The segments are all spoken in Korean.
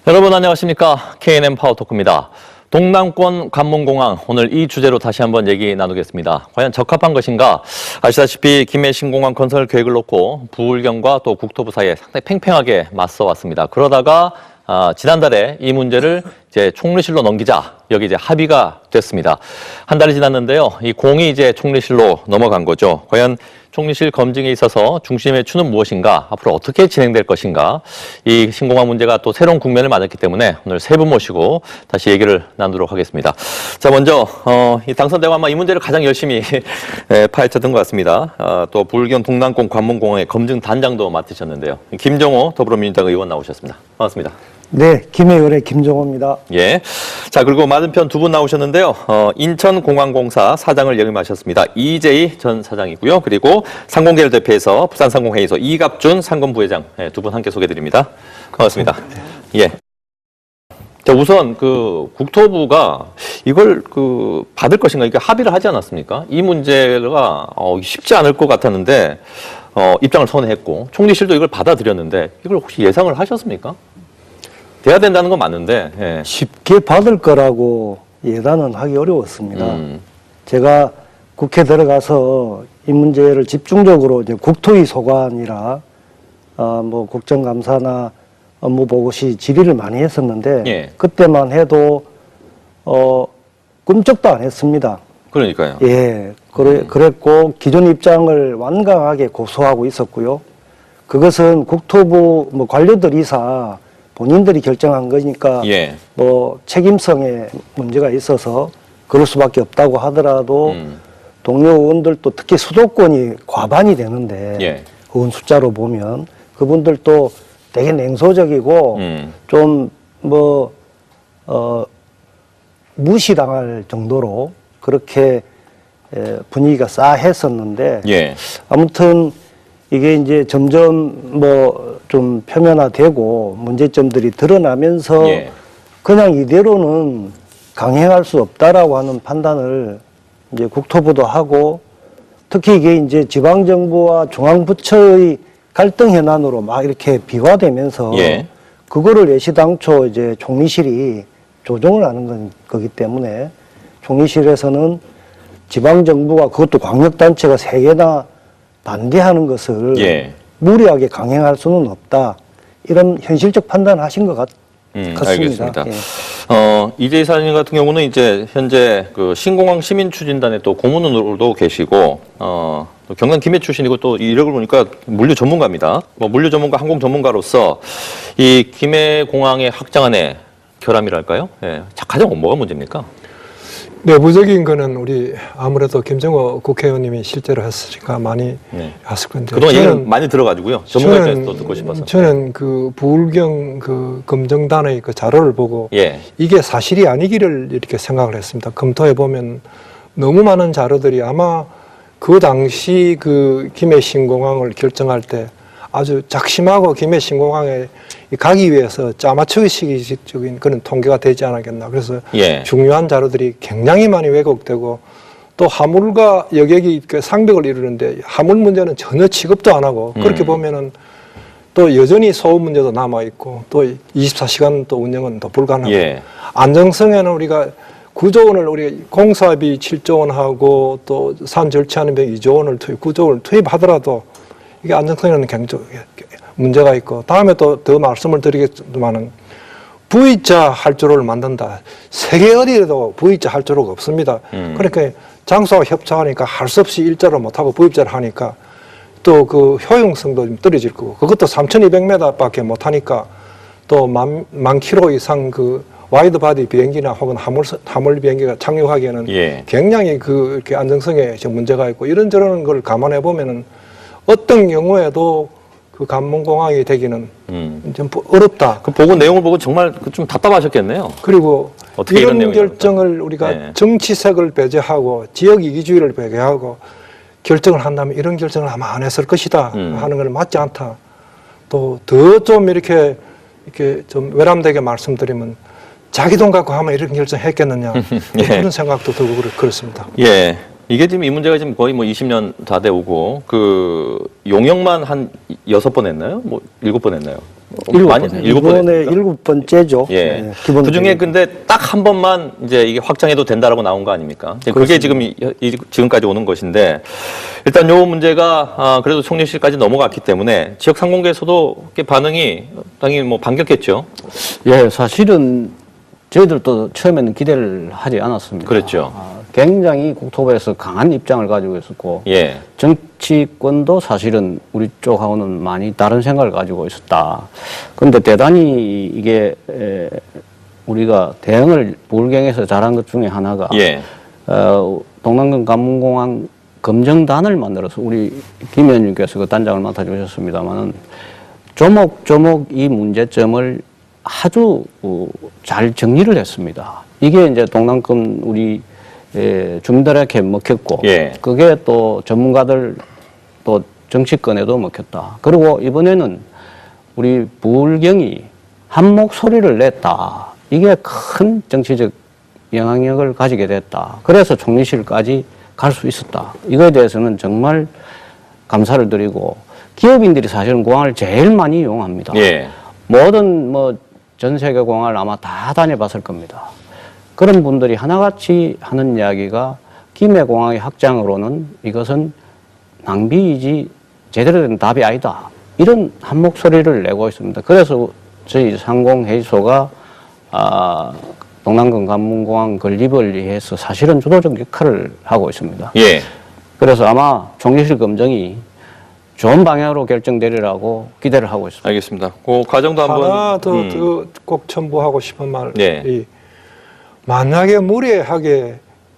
여러분 안녕하십니까? KNM 파워토크입니다. 동남권 관문공항, 오늘 이 주제로 다시 한번 얘기 나누겠습니다. 과연 적합한 것인가? 아시다시피 김해 신공항 건설 계획을 놓고 부울경과 또 국토부 사이에 상당히 팽팽하게 맞서 왔습니다. 그러다가 지난달에 이 문제를 이제 총리실로 넘기자, 여기 이제 합의가 됐습니다. 한 달이 지났는데요. 이 공이 이제 총리실로 넘어간 거죠. 과연 총리실 검증에 있어서 중심의 추는 무엇인가, 앞으로 어떻게 진행될 것인가, 이 신공항 문제가 또 새로운 국면을 맞았기 때문에 오늘 세 분 모시고 다시 얘기를 나누도록 하겠습니다. 자, 먼저 이 당선되고 아마 이 문제를 가장 열심히 파헤쳤던 것 같습니다. 또 부울경 동남권 관문공항의 검증 단장도 맡으셨는데요. 김정호 더불어민주당 의원 나오셨습니다. 반갑습니다. 네, 김해열의 김정호입니다. 예. 자, 그리고 맞은편 두 분 나오셨는데요. 인천공항공사 사장을 역임하셨습니다. 이재희 전 사장이고요. 그리고 상공계를 대표해서 부산상공회의소 이갑준 상검부회장, 두 분 함께 소개드립니다. 반갑습니다. 예. 자, 우선 국토부가 이걸 받을 것인가, 이게 합의를 하지 않았습니까? 이 문제가 쉽지 않을 것 같았는데 입장을 선회했고, 총리실도 이걸 받아들였는데 이걸 혹시 예상을 하셨습니까? 돼야 된다는 건 맞는데. 예. 쉽게 받을 거라고 예단은 하기 어려웠습니다. 제가 국회 들어가서 이 문제를 집중적으로 이제 국토위 소관이라 뭐 국정감사나 업무보고시 질의를 많이 했었는데, 예. 그때만 해도 꿈쩍도 안 했습니다. 그러니까요. 예, 그랬고 기존 입장을 완강하게 고수하고 있었고요. 그것은 국토부 뭐 관료들 이사 본인들이 결정한 거니까 예. 뭐 책임성에 문제가 있어서 그럴 수밖에 없다고 하더라도 동료 의원들도 특히 수도권이 과반이 되는데, 예. 의원 숫자로 보면 그분들도 되게 냉소적이고 좀 무시당할 정도로 그렇게 분위기가 싸했었는데, 예. 아무튼 이게 이제 점점 좀 표면화되고 문제점들이 드러나면서 예. 그냥 이대로는 강행할 수 없다라고 하는 판단을 이제 국토부도 하고, 특히 이게 이제 지방정부와 중앙부처의 갈등 현안으로 막 이렇게 비화되면서 예. 그거를 애시당초 이제 총리실이 조정을 하는 거기 때문에 총리실에서는 지방정부가, 그것도 광역단체가 3개나 반대하는 것을 예. 무리하게 강행할 수는 없다, 이런 현실적 판단을 하신 것 같습니다. 알겠습니다. 예. 이재희 사장님 같은 경우는 이제 현재 신공항 시민추진단에 또 고문으로도 계시고, 또 경남 김해 출신이고 또 이력을 보니까 물류 전문가입니다. 물류 전문가, 항공 전문가로서 이 김해 공항의 확장안에 결함이랄까요? 예. 가장 뭐가 문제입니까? 내부적인 거는 우리 아무래도 김정호 국회의원님이 실제로 했으니까 많이 했을 건데, 그동안 얘기를 많이 들어가지고요. 전문가 입장에서 또 듣고 싶어서. 저는 부울경 검증단의 자료를 보고 예. 이게 사실이 아니기를 이렇게 생각을 했습니다. 검토해 보면 너무 많은 자료들이 아마 그 당시 김해 신공항을 결정할 때 아주 작심하고 김해 신공항에 가기 위해서 짜맞추기식적인 그런 통계가 되지 않았겠나. 그래서 예. 중요한 자료들이 굉장히 많이 왜곡되고, 또 화물과 여객이 상벽을 이루는데 화물 문제는 전혀 취급도 안 하고, 그렇게 보면은 또 여전히 소음 문제도 남아 있고, 또 24시간 또 운영은 또 불가능하고, 예. 안정성에는 우리가 9조 원을 우리 공사비 7조 원 하고 또 산 절취하는 데 2조 원을 9조 원을 투입하더라도 이게 안정성에는 굉장히 문제가 있고, 다음에 또 더 말씀을 드리겠지만은 V자 할주로를 만든다. 세계 어디에도 V자 할주로가 없습니다. 그러니까 장소와 협착하니까 할 수 없이 일자로 못하고 V자를 하니까 또 효용성도 좀 떨어질 거고, 그것도 3,200m밖에 못하니까 또 만 킬로 이상 와이드 바디 비행기나 혹은 화물 비행기가 착륙하기에는 예. 굉장히 이렇게 안정성에 문제가 있고, 이런저런 걸 감안해 보면은 어떤 경우에도 관문공항이 되기는 좀 어렵다. 보고 내용을 보고 정말 좀 답답하셨겠네요. 그리고 어떻게 이런 이런 결정을 우리가 네. 정치색을 배제하고 지역 이기주의를 배제하고 결정을 한다면 이런 결정을 아마 안 했을 것이다 하는 건 맞지 않다. 또 더 좀 이렇게 좀 외람되게 말씀드리면 자기 돈 갖고 하면 이런 결정했겠느냐. 예. 그런 생각도 들고 그렇습니다. 예. 이게 지금 이 문제가 지금 거의 20년 다 돼 오고, 용역만 한 6번 했나요? 7번 했나요? 이번에 7번째죠. 예. 네, 기본 그 중에 계획. 근데 딱 한 번만 이제 이게 확장해도 된다라고 나온 거 아닙니까? 이제 그게 지금 지금까지 오는 것인데 일단 요 문제가 그래도 총리실까지 넘어갔기 때문에 지역 상공계에서도 반응이 당연히 뭐 반겼겠죠. 예, 사실은 저희들도 처음에는 기대를 하지 않았습니다. 그랬죠. 굉장히 국토부에서 강한 입장을 가지고 있었고 예. 정치권도 사실은 우리 쪽하고는 많이 다른 생각을 가지고 있었다. 그런데 대단히 이게 우리가 대응을 부울경에서 잘한 것 중에 하나가 예. 동남권 관문공항 검증단을 만들어서 우리 김 의원님께서 그 단장을 맡아주셨습니다만은 조목조목 이 문제점을 아주 잘 정리를 했습니다. 이게 이제 동남권 우리 주민들에게 먹혔고, 예. 그게 또 전문가들 또 정치권에도 먹혔다. 그리고 이번에는 우리 부울경이 한 목소리를 냈다. 이게 큰 정치적 영향력을 가지게 됐다. 그래서 총리실까지 갈 수 있었다. 이거에 대해서는 정말 감사를 드리고, 기업인들이 사실은 공항을 제일 많이 이용합니다. 예. 모든 뭐 전 세계 공항을 아마 다 다녀봤을 겁니다. 그런 분들이 하나같이 하는 이야기가 김해 공항의 확장으로는 이것은 낭비이지 제대로 된 답이 아니다. 이런 한 목소리를 내고 있습니다. 그래서 저희 상공회의소가 동남권 관문공항 건립을 위해서 사실은 주도적 역할을 하고 있습니다. 예. 그래서 아마 총리실 검증이 좋은 방향으로 결정되리라고 기대를 하고 있습니다. 알겠습니다. 그 과정도 한번 하나 더 꼭 첨부하고 싶은 말이 네. 만약에 무리하게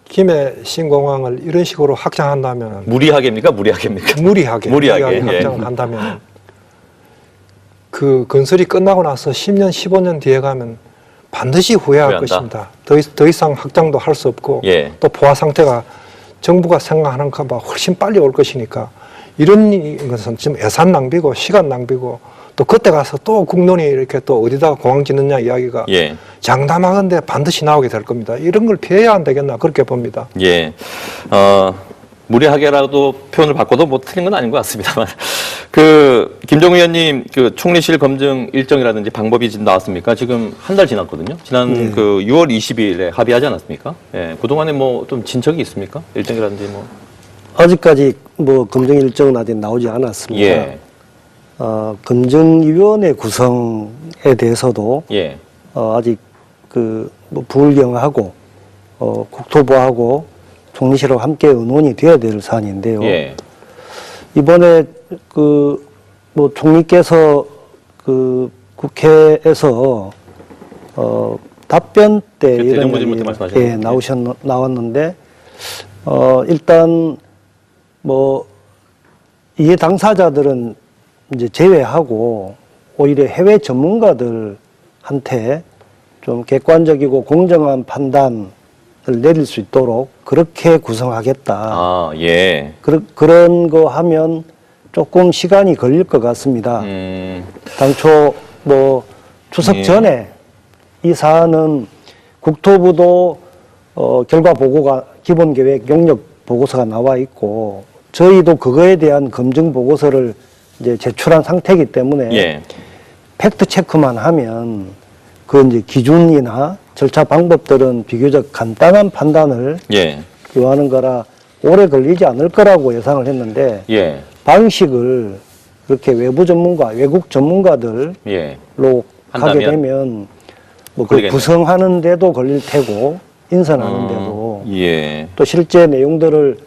김해 신공항을 이런 식으로 확장한다면 무리하게입니까? 무리하게입니까? 무리하게 예. 확장을 한다면 그 건설이 끝나고 나서 10년, 15년 뒤에 가면 반드시 후회할 후회한다. 것입니다. 더 이상 확장도 할 수 없고 예. 또 포화 상태가 정부가 생각하는 것보다 훨씬 빨리 올 것이니까 이런 것은 지금 예산 낭비고 시간 낭비고 또 그때 가서 또 국론이 이렇게 또 어디다가 공항 짓느냐 이야기가 예. 장담하건대 반드시 나오게 될 겁니다. 이런 걸 피해야 안 되겠나 그렇게 봅니다. 예. 무리하게라도 표현을 바꿔도 뭐 틀린 건 아닌 것 같습니다만. 그, 김정우 의원님, 그 총리실 검증 일정이라든지 방법이 지금 나왔습니까? 지금 한 달 지났거든요. 지난 네. 그 6월 20일에 합의하지 않았습니까? 예. 그동안에 뭐 좀 진척이 있습니까? 일정이라든지 뭐. 아직까지 뭐 검증 일정은 아직 나오지 않았습니다. 예. 검증위원회 구성에 대해서도 예. 아직 뭐 부울경하고 국토부하고 총리실하고 함께 의논이 되어야 될 사안인데요. 예. 이번에 뭐 총리께서 국회에서 답변 때 그 이런 대정부 질문 때 말씀하셨는데. 나왔는데 일단 뭐 이해 당사자들은 이제 제외하고 오히려 해외 전문가들한테 좀 객관적이고 공정한 판단을 내릴 수 있도록 그렇게 구성하겠다. 예. 그런 거 하면 조금 시간이 걸릴 것 같습니다. 당초 뭐 추석 예. 전에 이 사안은 국토부도 결과 보고가 기본 계획 용역 보고서가 나와 있고 저희도 그거에 대한 검증 보고서를 이제 제출한 상태이기 때문에 예. 팩트 체크만 하면 그 이제 기준이나 절차 방법들은 비교적 간단한 판단을 예. 요하는 거라 오래 걸리지 않을 거라고 예상을 했는데 예. 방식을 그렇게 외부 전문가, 외국 전문가들로 예. 가게 한다면? 되면 뭐 그 걸리겠네요. 구성하는 데도 걸릴 테고 인선하는 데도 예. 또 실제 내용들을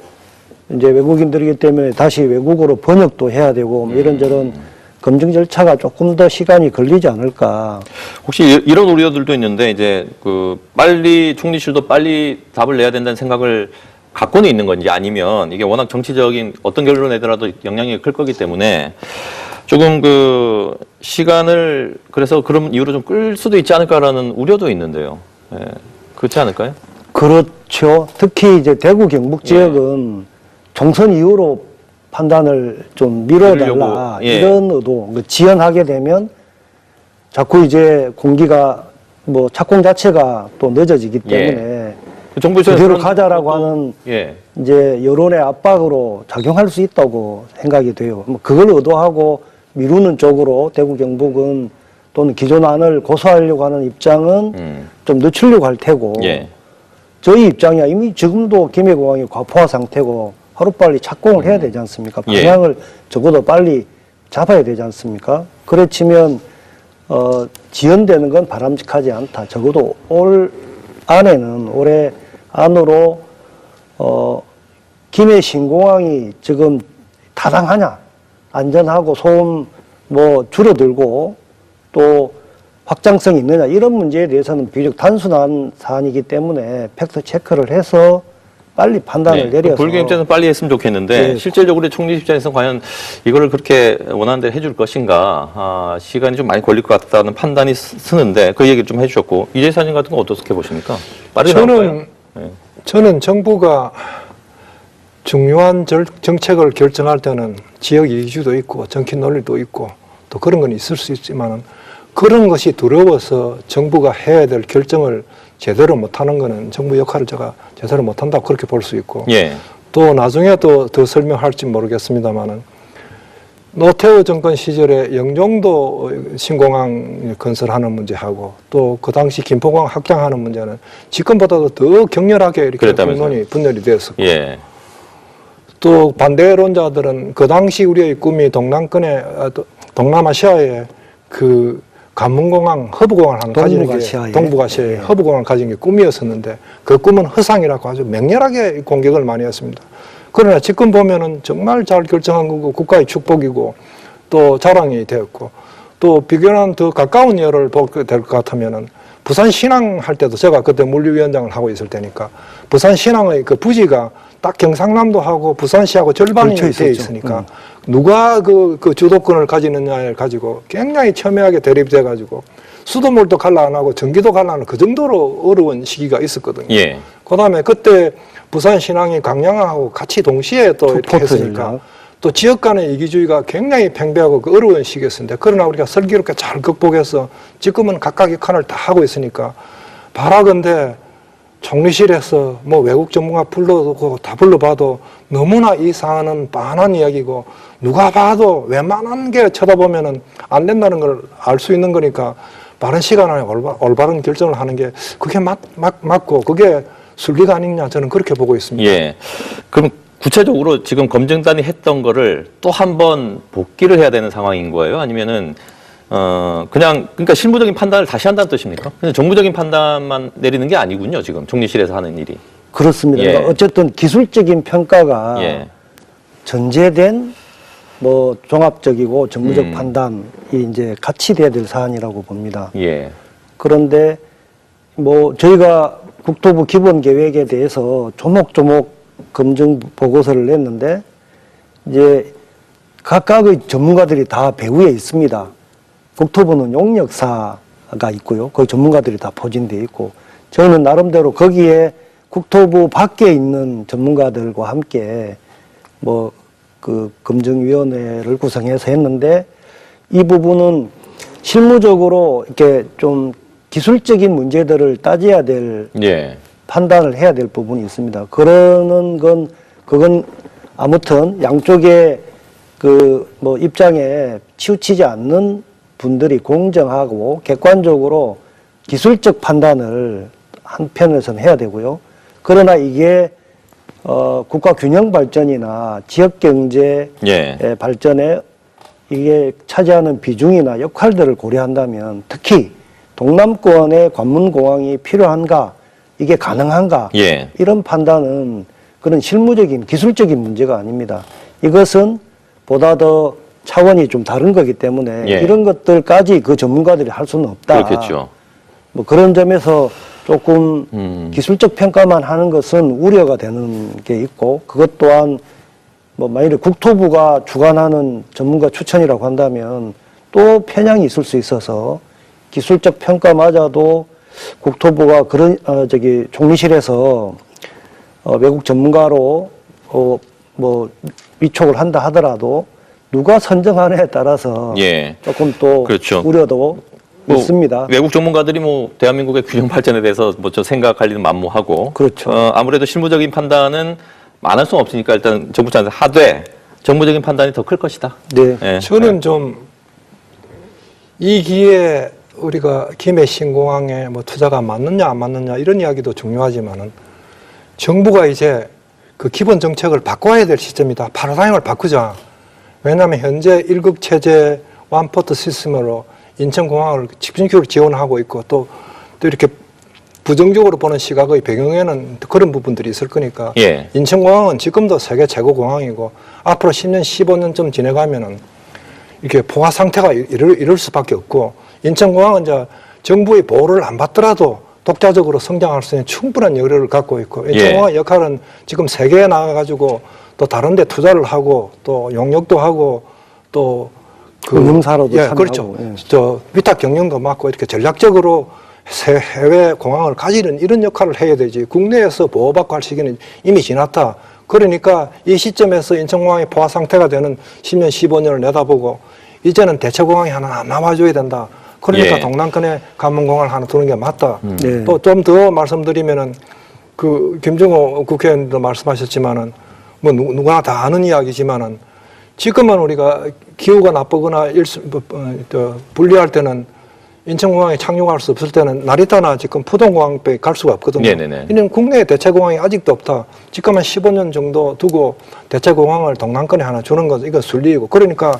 이제 외국인들이기 때문에 다시 외국어로 번역도 해야 되고 뭐 이런저런 검증 절차가 조금 더 시간이 걸리지 않을까. 혹시 이런 우려들도 있는데 이제 그 빨리 총리실도 빨리 답을 내야 된다는 생각을 갖고는 있는 건지 아니면 이게 워낙 정치적인 어떤 결론을 내더라도 영향이 클 거기 때문에 조금 그 시간을 그래서 그런 이유로 좀 끌 수도 있지 않을까라는 우려도 있는데요. 예. 그렇지 않을까요? 그렇죠. 특히 이제 대구 경북 지역은 총선 이후로 판단을 좀 미뤄달라 미루려고, 예. 이런 의도. 지연하게 되면 자꾸 이제 공기가 뭐 착공 자체가 또 늦어지기 때문에 정부에서 그대로 그런 가자라고 것도- 하는 예. 이제 여론의 압박으로 작용할 수 있다고 생각이 돼요. 뭐 그걸 의도하고 미루는 쪽으로 대구 경북은 또는 기존 안을 고수하려고 하는 입장은 좀 늦추려고 할 테고 예. 저희 입장이야 이미 지금도 김해공항이 과포화 상태고 하루빨리 착공을 해야 되지 않습니까? 예. 방향을 적어도 빨리 잡아야 되지 않습니까? 그래 치면 지연되는 건 바람직하지 않다. 적어도 올해 안으로 김해 신공항이 지금 타당하냐, 안전하고 소음 뭐 줄어들고 또 확장성이 있느냐 이런 문제에 대해서는 비교적 단순한 사안이기 때문에 팩트 체크를 해서 빨리 판단을 내려서 불경 입장에서는 빨리 했으면 좋겠는데 네. 실질적으로 총리 입장에서는 과연 이거를 그렇게 원하는 대로 해줄 것인가 시간이 좀 많이 걸릴 것 같다는 판단이 서는데 그 얘기를 좀 해주셨고 이재 사님 같은 건 어떻게 보십니까? 빠르게 나올까요? 저는 정부가 중요한 정책을 결정할 때는 지역 이슈도 있고 정치 논리도 있고 또 그런 건 있을 수 있지만 그런 것이 두려워서 정부가 해야 될 결정을 제대로 못하는 거는 정부 역할을 제가 제대로 못한다고 그렇게 볼 수 있고 예. 또 나중에 또 더 설명할지 모르겠습니다만은 노태우 정권 시절에 영종도 신공항 건설하는 문제하고 또 그 당시 김포공항 확장하는 문제는 지금보다도 더 격렬하게 이렇게 그랬다면서요? 공론이 분열이 되었었고 예. 또 반대론자들은 그 당시 우리의 꿈이 동남아시아에 그 관문공항, 허브공항을 하나 가지는 게 동북아시아에 허브공항을 가진 게 꿈이었었는데 그 꿈은 허상이라고 아주 맹렬하게 공격을 많이 했습니다. 그러나 지금 보면은 정말 잘 결정한 거고 국가의 축복이고 또 자랑이 되었고 또 비교한 더 가까운 예를 보게 될 것 같으면은 부산 신항 할 때도 제가 그때 물류위원장을 하고 있을 때니까 부산 신항의 그 부지가 딱 경상남도하고 부산시하고 절반이 되어 있으니까 누가 그 주도권을 가지느냐를 가지고 굉장히 첨예하게 대립돼 가지고 수돗물도 갈라 안 하고 전기도 갈라 안 하고 그 정도로 어려운 시기가 있었거든요. 예. 그다음에 그때 부산 신항이 강양하고 같이 동시에 또 이렇게 했으니까 또 지역 간의 이기주의가 굉장히 팽배하고 그 어려운 시기였는데 그러나 우리가 슬기롭게 잘 극복해서 지금은 각각의 칸을 다 하고 있으니까 바라건대 총리실에서 뭐 외국 전문가 불러도 다 불러봐도 너무나 이 사안은 빤한 이야기고 누가 봐도 웬만한 게 쳐다보면은 안 된다는 걸 알 수 있는 거니까 빠른 시간 안에 올바른 결정을 하는 게 그게 맞고 그게 순리가 아니냐 저는 그렇게 보고 있습니다. 예. 그럼 구체적으로 지금 검증단이 했던 거를 또 한 번 복기를 해야 되는 상황인 거예요? 아니면은 그러니까 실무적인 판단을 다시 한다는 뜻입니까? 그냥 정부적인 판단만 내리는 게 아니군요, 지금 총리실에서 하는 일이. 그렇습니다. 예. 그러니까 어쨌든 기술적인 평가가 예. 전제된 뭐 종합적이고 정무적 판단이 이제 같이 돼야 될 사안이라고 봅니다. 예. 그런데 뭐 저희가 국토부 기본 계획에 대해서 조목조목 검증 보고서를 냈는데 이제 각각의 전문가들이 다 배후에 있습니다. 국토부는 용역사가 있고요. 거기 전문가들이 다 포진돼 있고 저희는 나름대로 거기에 국토부 밖에 있는 전문가들과 함께 뭐 그 검증위원회를 구성해서 했는데 이 부분은 실무적으로 이렇게 좀 기술적인 문제들을 따져야 될 예. 판단을 해야 될 부분이 있습니다. 그건 아무튼 양쪽의 그 뭐 입장에 치우치지 않는 분들이 공정하고 객관적으로 기술적 판단을 한편에서는 해야 되고요. 그러나 이게 국가 균형 발전이나 지역 경제 예. 발전에 이게 차지하는 비중이나 역할들을 고려한다면 특히 동남권의 관문공항이 필요한가 이게 가능한가 예. 이런 판단은 그런 실무적인 기술적인 문제가 아닙니다. 이것은 보다 더 차원이 좀 다른 거기 때문에 예. 이런 것들까지 그 전문가들이 할 수는 없다. 그렇겠죠. 뭐 그런 점에서 조금 기술적 평가만 하는 것은 우려가 되는 게 있고 그것 또한 뭐 만일에 국토부가 주관하는 전문가 추천이라고 한다면 또 편향이 있을 수 있어서 기술적 평가마저도 국토부가 그런 총리실에서 외국 전문가로 뭐 위촉을 한다 하더라도 누가 선정하느냐에 따라서 예. 조금 또 그렇죠. 우려도 있습니다. 외국 전문가들이 뭐 대한민국의 균형 발전에 대해서 뭐 좀 생각할 일은 만무하고 그렇죠. 아무래도 실무적인 판단은 안 할 수는 없으니까 일단 정부 차원에서 하되 정무적인 판단이 더 클 것이다. 네. 예. 저는 좀 이 기회에 우리가 김해 신공항에 뭐 투자가 맞느냐 안 맞느냐 이런 이야기도 중요하지만은 정부가 이제 그 기본 정책을 바꿔야 될 시점이다. 파라다임을 바꾸자. 왜냐하면 현재 1급 체제 원포트 시스템으로 인천공항을 집중적으로 지원하고 있고 또 이렇게 부정적으로 보는 시각의 배경에는 그런 부분들이 있을 거니까 예. 인천공항은 지금도 세계 최고 공항이고 앞으로 10년, 15년쯤 지나가면은 이렇게 포화 상태가 이럴 수밖에 없고 인천공항은 이제 정부의 보호를 안 받더라도 독자적으로 성장할 수 있는 충분한 여력을 갖고 있고 인천공항의 역할은 지금 세계에 나가가지고 또 다른 데 투자를 하고 또 용역도 하고 또 금융사로도 참여하고. 그렇죠. 예. 저 위탁 경영도 맡고 이렇게 전략적으로 해외 공항을 가지는 이런 역할을 해야 되지. 국내에서 보호받고 할 시기는 이미 지났다. 그러니까 이 시점에서 인천공항이 포화 상태가 되는 10년, 15년을 내다보고 이제는 대체공항이 하나 남아줘야 된다. 그러니까 예. 동남권에 관문공항을 하나 두는 게 맞다. 네. 또 좀 더 말씀드리면은 그 김정호 국회의원도 말씀하셨지만은 뭐 누구나 다 아는 이야기지만은 지금은 우리가 기후가 나쁘거나 분리할 때는 인천공항에 착륙할 수 없을 때는 나리타나 지금 푸동공항밖에 갈 수가 없거든요. 네네네. 이는 국내에 대체공항이 아직도 없다. 지금 한 15년 정도 두고 대체공항을 동남권에 하나 주는 것 이거 순리이고 그러니까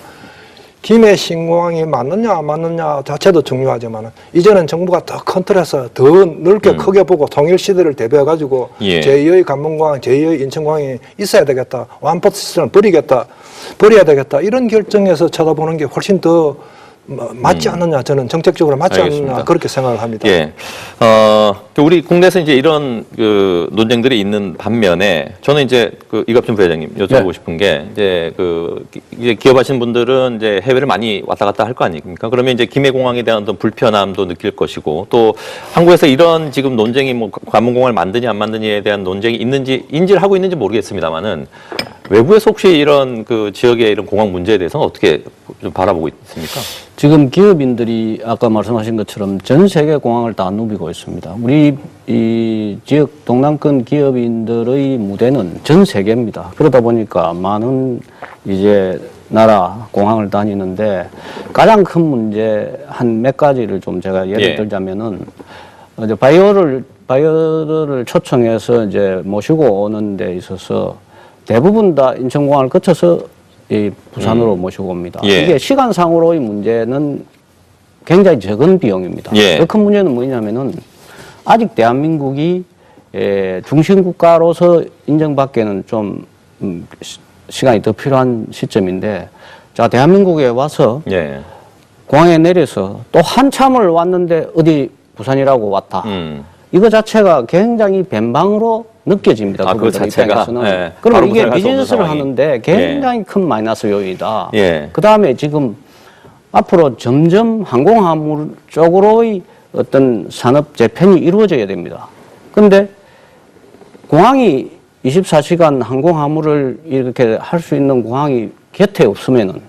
김해 신공항이 맞느냐 안 맞느냐 자체도 중요하지만 이제는 정부가 더 큰 틀에서 더 넓게 크게 보고 통일 시대를 대비해 가지고 예. 제2의 관문공항, 제2의 인천공항이 있어야 되겠다. 완포트 시스템을 버려야 되겠다. 이런 결정에서 쳐다보는 게 훨씬 더 맞지 않느냐 저는 정책적으로 맞지 알겠습니다. 않느냐 그렇게 생각을 합니다. 예. 우리 국내에서 이제 이런 그 논쟁들이 있는 반면에 저는 이제 그 이갑준 부회장님 여쭤보고 네. 싶은 게 이제 이제 기업하시는 분들은 이제 해외를 많이 왔다 갔다 할 거 아닙니까? 그러면 이제 김해공항에 대한 어떤 불편함도 느낄 것이고 또 한국에서 이런 지금 논쟁이 뭐 관문공항을 만드냐 안 만드냐에 대한 논쟁이 인지를 하고 있는지 모르겠습니다만은 외부에서 혹시 이런 그 지역의 이런 공항 문제에 대해서는 어떻게 좀 바라보고 있습니까? 지금 기업인들이 아까 말씀하신 것처럼 전 세계 공항을 다 누비고 있습니다. 우리 이 지역 동남권 기업인들의 무대는 전 세계입니다. 그러다 보니까 많은 이제 나라 공항을 다니는데 가장 큰 문제 한 몇 가지를 좀 제가 예를 들자면은 이제 바이어를 초청해서 이제 모시고 오는 데 있어서 대부분 다 인천공항을 거쳐서 이 부산으로 모시고 옵니다. 예. 이게 시간상으로의 문제는 굉장히 적은 비용입니다. 예. 더 큰 문제는 뭐냐면은 아직 대한민국이 중심국가로서 인정받기에는 좀 시간이 더 필요한 시점인데 자 대한민국에 와서 예. 공항에 내려서 또 한참을 왔는데 어디 부산이라고 왔다. 이거 자체가 굉장히 변방으로 느껴집니다. 아, 그거 그분들 자체가? 입장에서는. 예. 그럼 바로 이게 부산에 갈수 없는 비즈니스를 상황이. 하는데 굉장히 큰 마이너스 요인이다. 예. 그 다음에 지금 앞으로 점점 항공화물 쪽으로의 어떤 산업 재편이 이루어져야 됩니다. 그런데 공항이 24시간 항공화물을 이렇게 할 수 있는 공항이 곁에 없으면은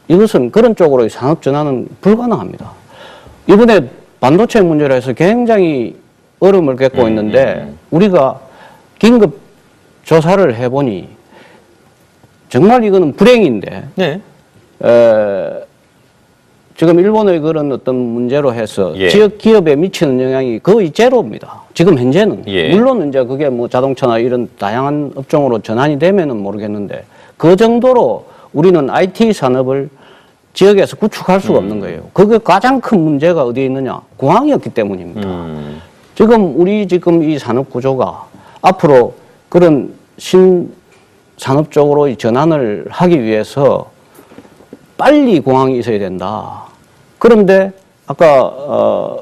이것은 그런 쪽으로의 산업 전환은 불가능합니다. 이번에 반도체 문제로 해서 굉장히 어려움을 겪고 있는데 우리가 긴급 조사를 해보니 정말 이거는 불행인데 네. 지금 일본의 그런 어떤 문제로 해서 예. 지역 기업에 미치는 영향이 거의 제로입니다. 지금 현재는 예. 물론 이제 그게 뭐 자동차나 이런 다양한 업종으로 전환이 되면은 모르겠는데 그 정도로 우리는 IT 산업을 지역에서 구축할 수가 없는 거예요. 그게 가장 큰 문제가 어디에 있느냐? 공항이었기 때문입니다. 지금 이 산업 구조가 앞으로 그런 신산업 쪽으로 전환을 하기 위해서 빨리 공항이 있어야 된다. 그런데 아까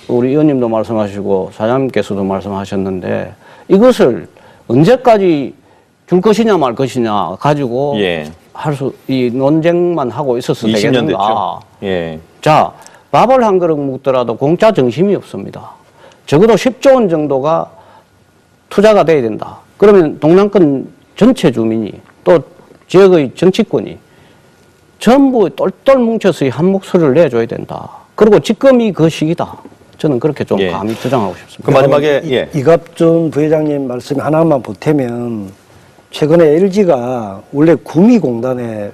우리 의원님도 말씀하시고 사장님께서도 말씀하셨는데 이것을 언제까지 줄 것이냐 말 것이냐 가지고 예. 이 논쟁만 하고 있어서 20년 되겠는가? 됐죠. 예. 자, 밥을 한 그릇 먹더라도 공짜 정심이 없습니다. 적어도 10조 원 정도가 투자가 돼야 된다. 그러면 동남권 전체 주민이 또 지역의 정치권이 전부 똘똘 뭉쳐서 한 목소리를 내줘야 된다. 그리고 지금이 그 시기다. 저는 그렇게 좀 예. 감히 주장하고 싶습니다. 그 마지막에 예. 이갑준 부회장님 말씀 하나만 보태면 최근에 LG가 원래 구미공단에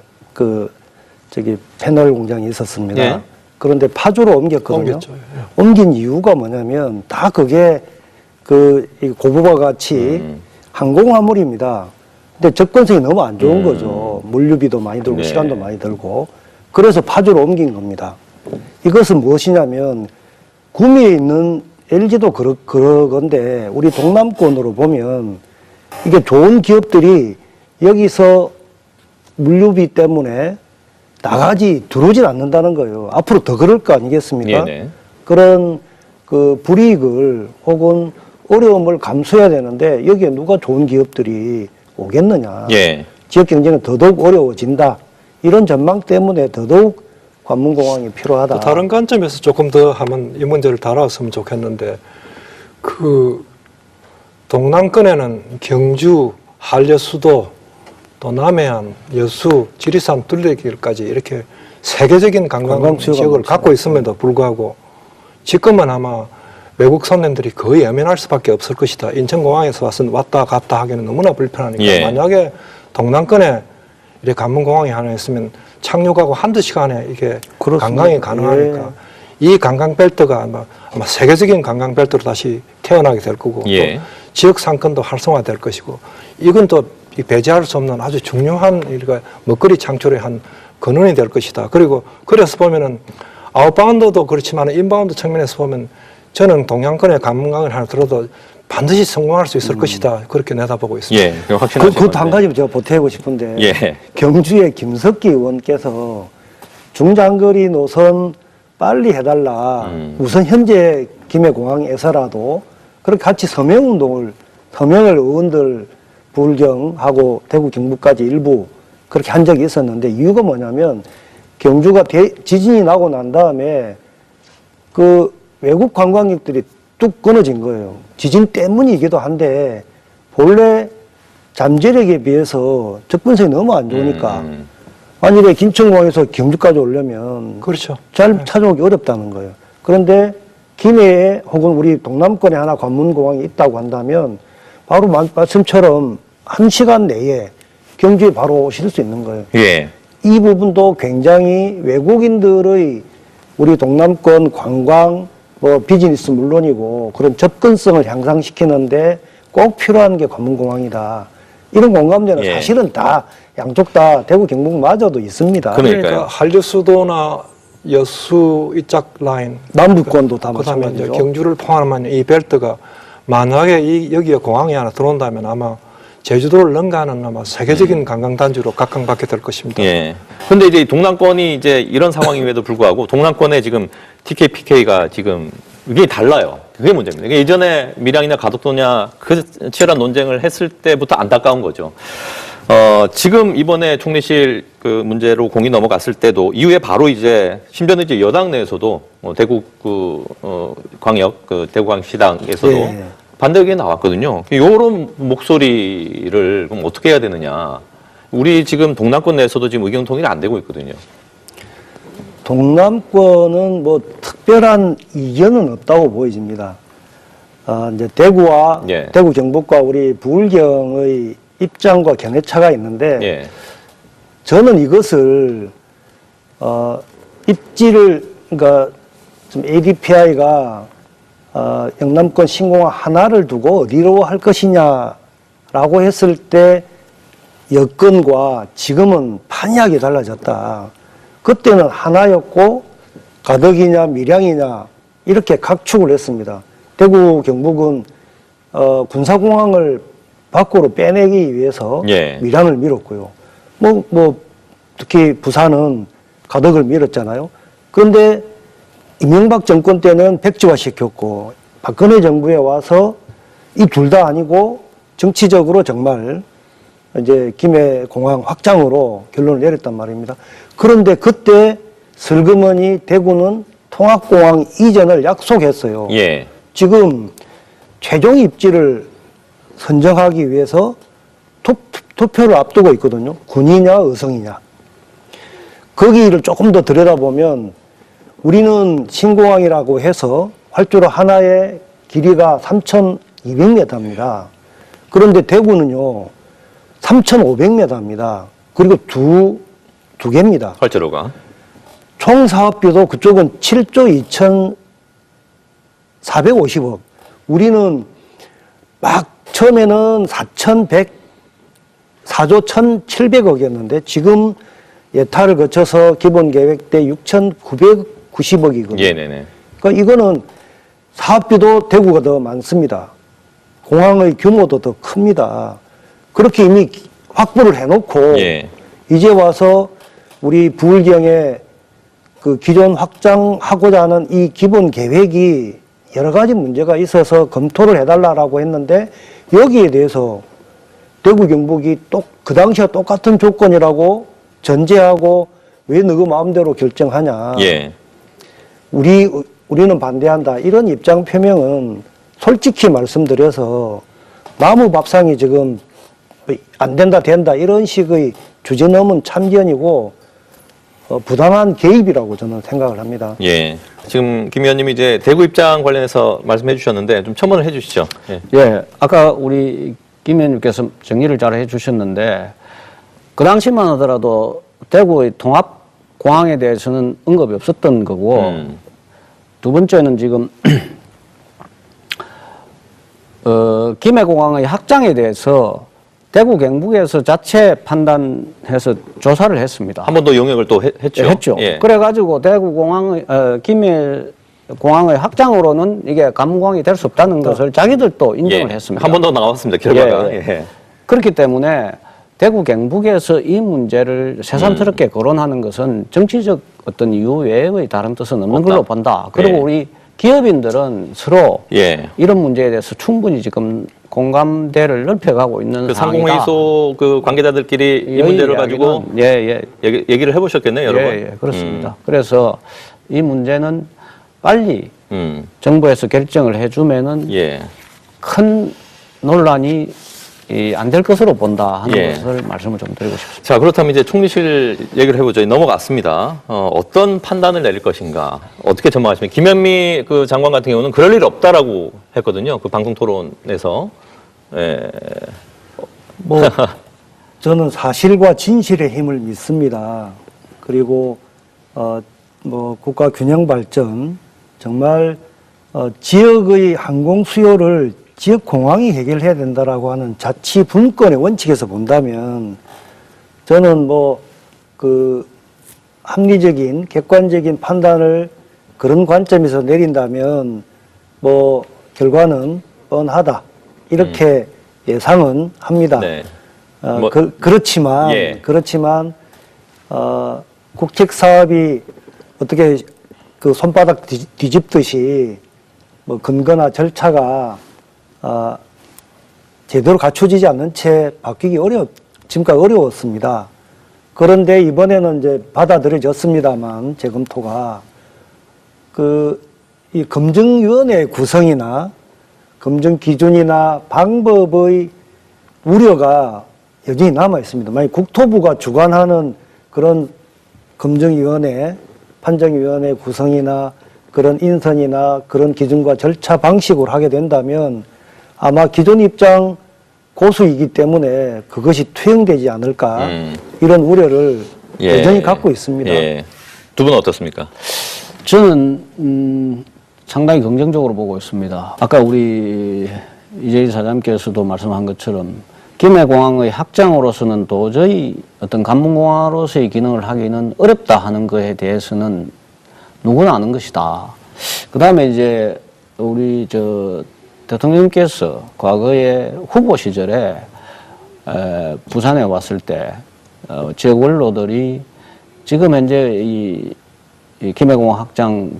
패널 공장이 있었습니다. 예. 그런데 파주로 옮겼거든요. 옮겼죠. 예. 옮긴 이유가 뭐냐면 다 그게 이 고부와 같이 항공화물입니다. 근데 접근성이 너무 안 좋은 거죠. 물류비도 많이 들고 네. 시간도 많이 들고. 그래서 파주로 옮긴 겁니다. 이것은 무엇이냐면 구미에 있는 LG도 그러건데 우리 동남권으로 보면 이게 좋은 기업들이 여기서 물류비 때문에 나가지 들어오질 않는다는 거예요. 앞으로 더 그럴 거 아니겠습니까? 네네. 그런 그 불이익을 혹은 어려움을 감수해야 되는데 여기에 누가 좋은 기업들이 오겠느냐. 예. 지역 경쟁은 더더욱 어려워진다. 이런 전망 때문에 더더욱 관문공항이 필요하다. 또 다른 관점에서 조금 더 하면 이 문제를 다뤘으면 좋겠는데 그 동남권에는 경주, 한려수도, 또 남해안, 여수, 지리산, 둘레길까지 이렇게 세계적인 관광 관광 수요가 지역을 많죠. 갖고 있음에도 불구하고 지금은 아마 외국 손님들이 거의 예민할 수밖에 없을 것이다. 인천공항에서 왔다 갔다 하기는 너무나 불편하니까 예. 만약에 동남권에 이렇게 관문공항이 하나 있으면 착륙하고 한두 시간에 이게 그렇습니다. 관광이 가능하니까 이 관광벨트가 아마 세계적인 관광벨트로 다시 태어나게 될 거고 예. 또 지역 상권도 활성화될 것이고 이건 또 배제할 수 없는 아주 중요한 우리가 먹거리 창출의 한 근원이 될 것이다. 그리고 그래서 보면은 아웃바운드도 그렇지만 인바운드 측면에서 보면 저는 동양권의 관문강을 하나 들어도 반드시 성공할 수 있을 것이다. 그렇게 내다보고 있습니다. 예. 그거 확신하신 그것도 한 건데. 가지 제가 보태고 싶은데 예. 경주의 김석기 의원께서 중장거리 노선 빨리 해달라. 우선 현재 김해공항에서라도 그렇게 같이 서명을 의원들 부울경하고 대구 경북까지 일부 그렇게 한 적이 있었는데 이유가 뭐냐면 경주가 지진이 나고 난 다음에 그 외국 관광객들이 뚝 끊어진 거예요. 지진 때문이기도 한데 본래 잠재력에 비해서 접근성이 너무 안 좋으니까 만일에 김천공항에서 경주까지 오려면 그렇죠. 잘 찾아오기 어렵다는 거예요. 그런데 김해에 혹은 우리 동남권에 하나 관문공항이 있다고 한다면 바로 말씀처럼 1시간 내에 경주에 바로 오실 수 있는 거예요. 예. 이 부분도 굉장히 외국인들의 우리 동남권 관광, 비즈니스 물론이고 그런 접근성을 향상시키는데 꼭 필요한 게 관문공항이다. 이런 공감대는 예. 사실은 다 양쪽 다 대구 경북마저도 있습니다. 그러니까요. 그러니까 한려수도나 여수 이쪽 라인 남부권도 다 그다음에 이제 마찬가지죠. 경주를 포함한 이 벨트가 만약에 여기에 공항이 하나 들어온다면 아마 제주도를 능가하는 아마 세계적인 관광단지로 각광받게 될 것입니다. 예. 근데 이제 동남권이 이제 이런 상황임에도 불구하고 동남권에 지금 TK, PK가 지금 의견이 달라요. 그게 문제입니다. 그러니까 예전에 밀양이나 가덕도냐 그 치열한 논쟁을 했을 때부터 안타까운 거죠. 지금 이번에 총리실 그 문제로 공이 넘어갔을 때도 이후에 바로 이제 심지어는 이제 여당 내에서도 대구 광역 대구광시당에서도 예. 반대 의견이 나왔거든요. 이런 목소리를 그럼 어떻게 해야 되느냐. 우리 지금 동남권 내에서도 지금 의견 통일이 안 되고 있거든요. 동남권은 뭐 특별한 이견은 없다고 보여집니다. 이제 대구와 예. 대구 경북과 우리 부울경의 입장과 견해차가 있는데 예. 저는 이것을 입지를 그러니까 좀 ADPI가 영남권 신공항 하나를 두고 어디로 할 것이냐라고 했을 때 여건과 지금은 판이하게 달라졌다. 그때는 하나였고 가덕이냐 밀양이냐 이렇게 각축을 했습니다. 대구 경북은 군사공항을 밖으로 빼내기 위해서 예. 밀양을 밀었고요. 특히 부산은 가덕을 밀었잖아요. 그런데 이명박 정권 때는 백지화 시켰고 박근혜 정부에 와서 이 둘 다 아니고 정치적으로 정말 이제 김해공항 확장으로 결론을 내렸단 말입니다. 그런데 그때 슬그머니 대구는 통합공항 이전을 약속했어요. 예. 지금 최종 입지를 선정하기 위해서 투표를 앞두고 있거든요. 군이냐 의성이냐. 거기를 조금 더 들여다보면 우리는 신공항이라고 해서 활주로 하나의 길이가 3,200m입니다. 그런데 대구는요 3,500m입니다. 그리고 두 개입니다. 활주로가. 총 사업비도 그쪽은 7조 2,450억. 우리는 막 처음에는 4조 1,700억이었는데 지금 예타를 거쳐서 기본 계획 때 6,990억이거든요. 예, 네네. 그러니까 이거는 사업비도 대구가 더 많습니다. 공항의 규모도 더 큽니다. 그렇게 이미 확보를 해놓고 예. 이제 와서 우리 부울경에 그 기존 확장하고자 하는 이 기본 계획이 여러 가지 문제가 있어서 검토를 해달라고 했는데 여기에 대해서 대구 경북이 그 당시와 똑같은 조건이라고 전제하고 왜 너희 마음대로 결정하냐. 예. 우리는 반대한다. 이런 입장 표명은 솔직히 말씀드려서 나무 밥상이 지금 안 된다 된다 이런 식의 주제 넘은 참견이고 부당한 개입이라고 저는 생각을 합니다. 예. 지금 김 의원님이 이제 대구 입장 관련해서 말씀해 주셨는데 좀 첨언을 해 주시죠. 예. 예, 아까 우리 김 의원님께서 정리를 잘 해주셨는데 그 당시만 하더라도 대구의 통합공항에 대해서는 언급이 없었던 거고 두 번째는 지금 김해공항의 확장에 대해서 대구 경북에서 자체 판단해서 조사를 했습니다. 한 번 더 용역을 또 했죠. 했죠. 예. 그래가지고 대구 공항의 김해 공항의 확장으로는 이게 관문공항이 될 수 없다는 것을 자기들도 인정을 예. 했습니다. 한 번 더 나왔습니다. 결과가. 예, 예. 예. 그렇기 때문에 대구 경북에서 이 문제를 새삼스럽게 거론하는 것은 정치적 어떤 이유 외의 다른 뜻은 없는 없다. 걸로 본다. 그리고 예. 우리 기업인들은 서로 예. 이런 문제에 대해서 충분히 지금 공감대를 넓혀가고 있는 그 상황이다. 상공회의소 그 관계자들끼리 이 여의 문제를 가지고 이야기는, 얘기를 해보셨겠네요, 여러 번. 예, 그렇습니다. 그래서 이 문제는 빨리 정부에서 결정을 해주면은 예. 큰 논란이 안 될 것으로 본다 하는 예. 것을 말씀을 좀 드리고 싶습니다. 자, 그렇다면 이제 총리실 얘기를 해보죠. 넘어갔습니다. 어떤 판단을 내릴 것인가? 어떻게 전망하시면 김현미 그 장관 같은 경우는 그럴 일 없다라고 했거든요. 그 방송 토론에서. 예. 뭐 저는 사실과 진실의 힘을 믿습니다. 그리고 뭐 국가 균형 발전 정말 지역의 항공 수요를 지역 공항이 해결해야 된다라고 하는 자치 분권의 원칙에서 본다면 저는 뭐 그 합리적인 객관적인 판단을 그런 관점에서 내린다면 뭐 결과는 뻔하다 이렇게 예상은 합니다. 네. 뭐, 그렇지만 예. 국책 사업이 어떻게 그 손바닥 뒤집듯이 뭐 근거나 절차가 제대로 갖춰지지 않는 채 바뀌기 지금까지 어려웠습니다. 그런데 이번에는 이제 받아들여졌습니다만 재검토가 이 검증위원회 구성이나 검증 기준이나 방법의 우려가 여전히 남아 있습니다. 만약 국토부가 주관하는 그런 검증위원회, 판정위원회 구성이나 그런 인선이나 그런 기준과 절차 방식으로 하게 된다면 아마 기존 입장 고수이기 때문에 그것이 투영되지 않을까 이런 우려를 예. 여전히 갖고 있습니다. 예. 두 분은 어떻습니까? 저는 상당히 긍정적으로 보고 있습니다. 아까 우리 이재희 사장님께서도 말씀한 것처럼 김해공항의 확장으로서는 도저히 어떤 관문공항으로서의 기능을 하기는 어렵다 하는 것에 대해서는 누구나 아는 것이다. 그 다음에 이제 우리 대통령께서 과거에 후보 시절에 부산에 왔을 때 지역 원로들이 지금 현재 이 김해공항 확장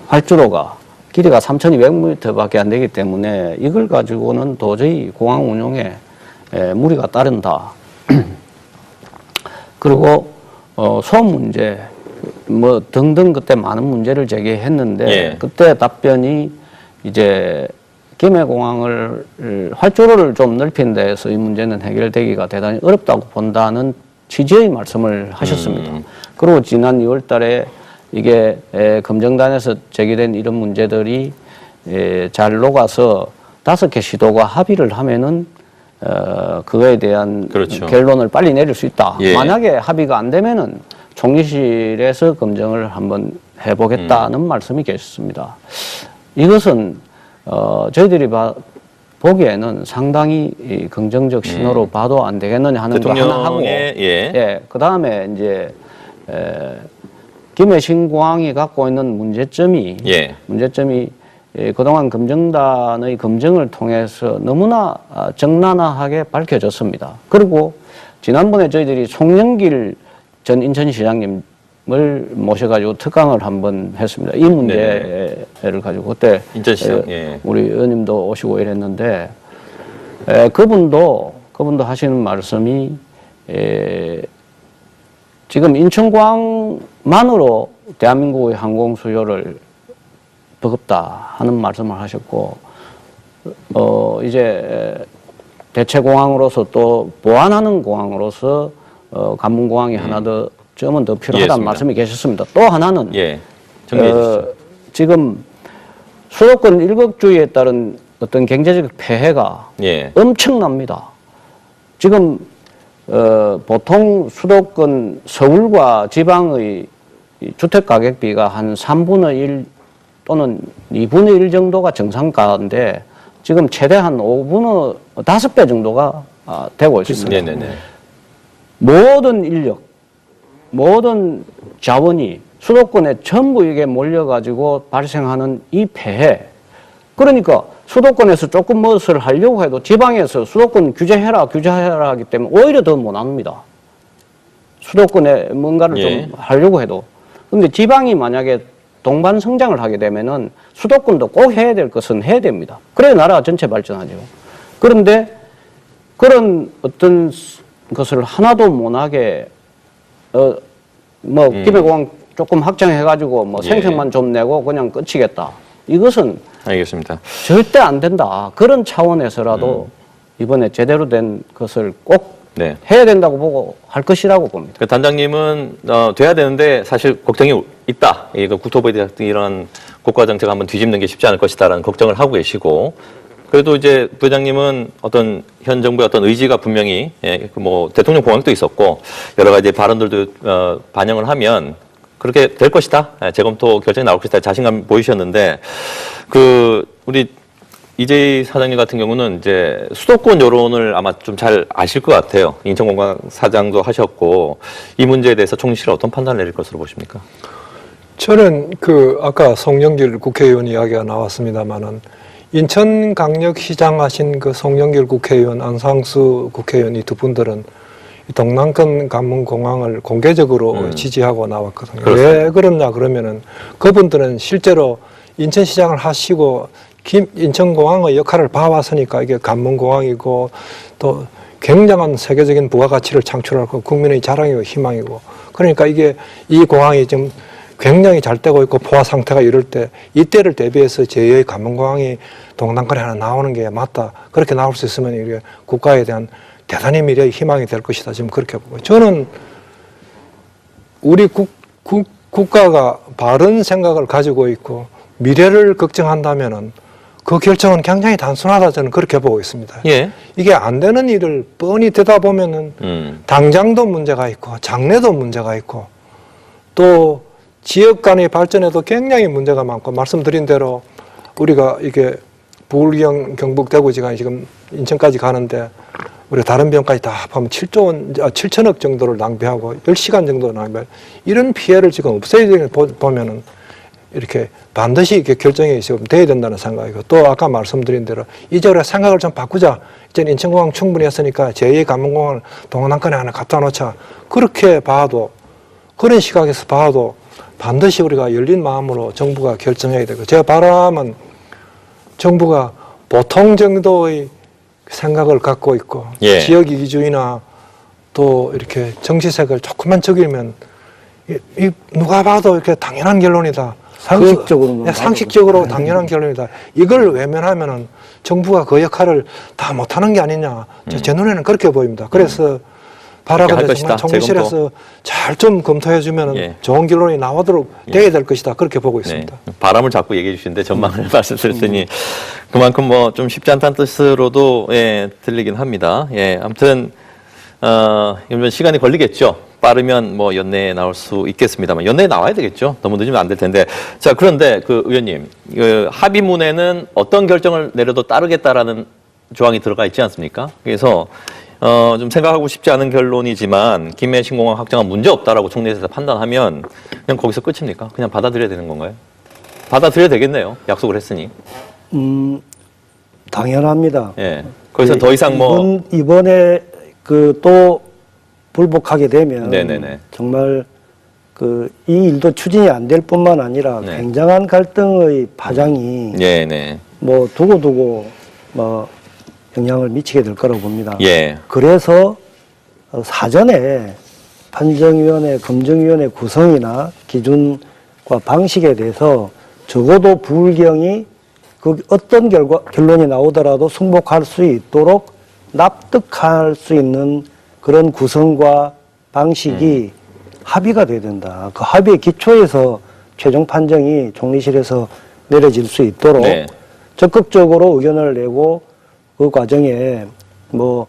활주로가 길이가 3,200m밖에 안 되기 때문에 이걸 가지고는 도저히 공항 운용에 무리가 따른다. 그리고 소음 문제 뭐 등등 그때 많은 문제를 제기했는데 예. 그때 답변이 이제 김해공항을 활주로를 좀 넓힌 데에서 이 문제는 해결되기가 대단히 어렵다고 본다는 취지의 말씀을 하셨습니다. 그리고 지난 2월 달에 이게 검증단에서 제기된 이런 문제들이 잘 녹아서 5개 시도가 합의를 하면은 그거에 대한 그렇죠. 결론을 빨리 내릴 수 있다. 예. 만약에 합의가 안 되면은 총리실에서 검증을 한번 해보겠다는 말씀이 계셨습니다. 이것은 저희들이 보기에는 상당히 이 긍정적 신호로 봐도 안 되겠느냐 하는 거 하나 하고, 대통령의 그 다음에 이제 김해신 공항이 갖고 있는 문제점이 그동안 검증단의 검증을 통해서 너무나 적나라하게 밝혀졌습니다. 그리고 지난번에 저희들이 송영길 전 인천시장님을 모셔가지고 특강을 한번 했습니다. 이 문제를 가지고 그때 인천시장 우리 의원님도 오시고 이랬는데 그분도 하시는 말씀이 지금 인천공항만으로 대한민국의 항공 수요를 버겁다 하는 말씀을 하셨고, 이제 대체공항으로서 또 보완하는 공항으로서 관문공항이 하나 더 점은 더 필요하다는 말씀이 계셨습니다. 또 하나는 정리해 주시죠. 지금 수도권 일극주의에 따른 어떤 경제적 폐해가 엄청납니다. 지금 보통 수도권 서울과 지방의 주택 가격비가 한 3분의 1 또는 2분의 1 정도가 정상가인데 지금 최대 한 5분의 5배 정도가 되고 있습니다. 모든 인력, 모든 자원이 수도권에 전부 이게 몰려가지고 발생하는 이 폐해. 그러니까 수도권에서 조금 무엇을 하려고 해도 지방에서 수도권 규제해라 하기 때문에 오히려 더 못합니다. 수도권에 뭔가를 좀 하려고 해도. 근데 지방이 만약에 동반 성장을 하게 되면은 수도권도 꼭 해야 될 것은 해야 됩니다. 그래야 나라가 전체 발전하죠. 그런데 그런 어떤 것을 하나도 못하게 김해공항 조금 확장해가지고 생색만 좀 내고 그냥 끝이겠다. 이것은 알겠습니다. 절대 안 된다. 그런 차원에서라도 이번에 제대로 된 것을 꼭 해야 된다고 보고 할 것이라고 봅니다. 그 단장님은 돼야 되는데 사실 걱정이 있다. 이거 국토부에 대한 이런 국가 정책 한번 뒤집는 게 쉽지 않을 것이다라는 걱정을 하고 계시고, 그래도 이제 부회장님은 어떤 현 정부의 어떤 의지가 분명히 뭐 대통령 공약도 있었고 여러 가지 발언들도 반영을 하면 그렇게 될 것이다. 재검토 결정이 나올 것이다. 자신감 보이셨는데 우리 이재희 사장님 같은 경우는 이제 수도권 여론을 아마 좀 잘 아실 것 같아요. 인천공항 사장도 하셨고 이 문제에 대해서 총리실 어떤 판단을 내릴 것으로 보십니까? 저는 아까 송영길 국회의원 이야기가 나왔습니다만은 인천광역시장 하신 송영길 국회의원, 안상수 국회의원 이 두 분들은 동남권 관문공항을 공개적으로 지지하고 나왔거든요. 그렇습니다. 왜 그러냐 그러면은 그분들은 실제로 인천시장을 하시고 인천공항의 역할을 봐왔으니까 이게 관문공항이고 또 굉장한 세계적인 부가가치를 창출하고 국민의 자랑이고 희망이고, 그러니까 이 공항이 지금 굉장히 잘 되고 있고 포화 상태가 이럴 때 이때를 대비해서 제2의 관문공항이 동남권에 하나 나오는 게 맞다. 그렇게 나올 수 있으면 이게 국가에 대한 대단히 미래의 희망이 될 것이다. 지금 그렇게 보고, 저는 우리 국가가 바른 생각을 가지고 있고 미래를 걱정한다면은 그 결정은 굉장히 단순하다, 저는 그렇게 보고 있습니다. 이게 안 되는 일을 뻔히 되다 보면은 당장도 문제가 있고 장래도 문제가 있고 또 지역 간의 발전에도 굉장히 문제가 많고, 말씀드린 대로 우리가 이게 부울경 경북 대구지간이 지금 인천까지 가는데 우리가 다른 병까지 다 합하면 7천억 정도를 낭비하고 10시간 정도 낭비하고, 이런 피해를 지금 없애야 되는 보면은 이렇게 반드시 이렇게 결정이 지금 돼야 된다는 생각이고, 또 아까 말씀드린 대로 이제 우리가 생각을 좀 바꾸자. 이제 인천공항 충분히 했으니까 제2의 관문공항을 동남권에 하나 갖다 놓자. 그렇게 봐도, 그런 시각에서 봐도 반드시 우리가 열린 마음으로 정부가 결정해야 되고, 제가 바람은 정부가 보통 정도의 생각을 갖고 있고 지역 이기주의나 또 이렇게 정치색을 조금만 적이면 누가 봐도 이렇게 당연한 결론이다. 상식적으로 당연한 결론이다. 이걸 외면하면은 정부가 그 역할을 다 못하는 게 아니냐. 제 눈에는 그렇게 보입니다. 그래서 바라거든요. 정말 총리실에서 잘 좀 검토해주면 좋은 결론이 나오도록 돼야 될 것이다. 그렇게 보고 있습니다. 바람을 자꾸 얘기해 주시는데 전망을 말씀드렸더니 그만큼 뭐 좀 쉽지 않다는 뜻으로도 들리긴 합니다. 아무튼 이번 시간이 걸리겠죠. 빠르면 뭐 연내에 나올 수 있겠습니다만 연내에 나와야 되겠죠. 너무 늦으면 안 될 텐데. 자, 그런데 그 의원님, 그 합의문에는 어떤 결정을 내려도 따르겠다라는 조항이 들어가 있지 않습니까? 그래서 좀 생각하고 싶지 않은 결론이지만 김해 신공항 확장은 문제 없다라고 총리에서 판단하면 그냥 거기서 끝입니까? 그냥 받아들여야 되는 건가요? 받아들여야 되겠네요. 약속을 했으니. 당연합니다. 예. 거기서 더 이상 뭐 이번에 그 또 불복하게 되면 네네네. 정말 그 이 일도 추진이 안 될 뿐만 아니라 네. 굉장한 갈등의 파장이 네. 뭐 두고두고 뭐 영향을 미치게 될 거라고 봅니다. 예. 그래서 사전에 판정위원회, 검증위원회 구성이나 기준과 방식에 대해서 적어도 부울경이 그 어떤 결론이 나오더라도 승복할 수 있도록 납득할 수 있는 그런 구성과 방식이 합의가 돼야 된다. 그 합의의 기초에서 최종 판정이 총리실에서 내려질 수 있도록 네. 적극적으로 의견을 내고 그 과정에 뭐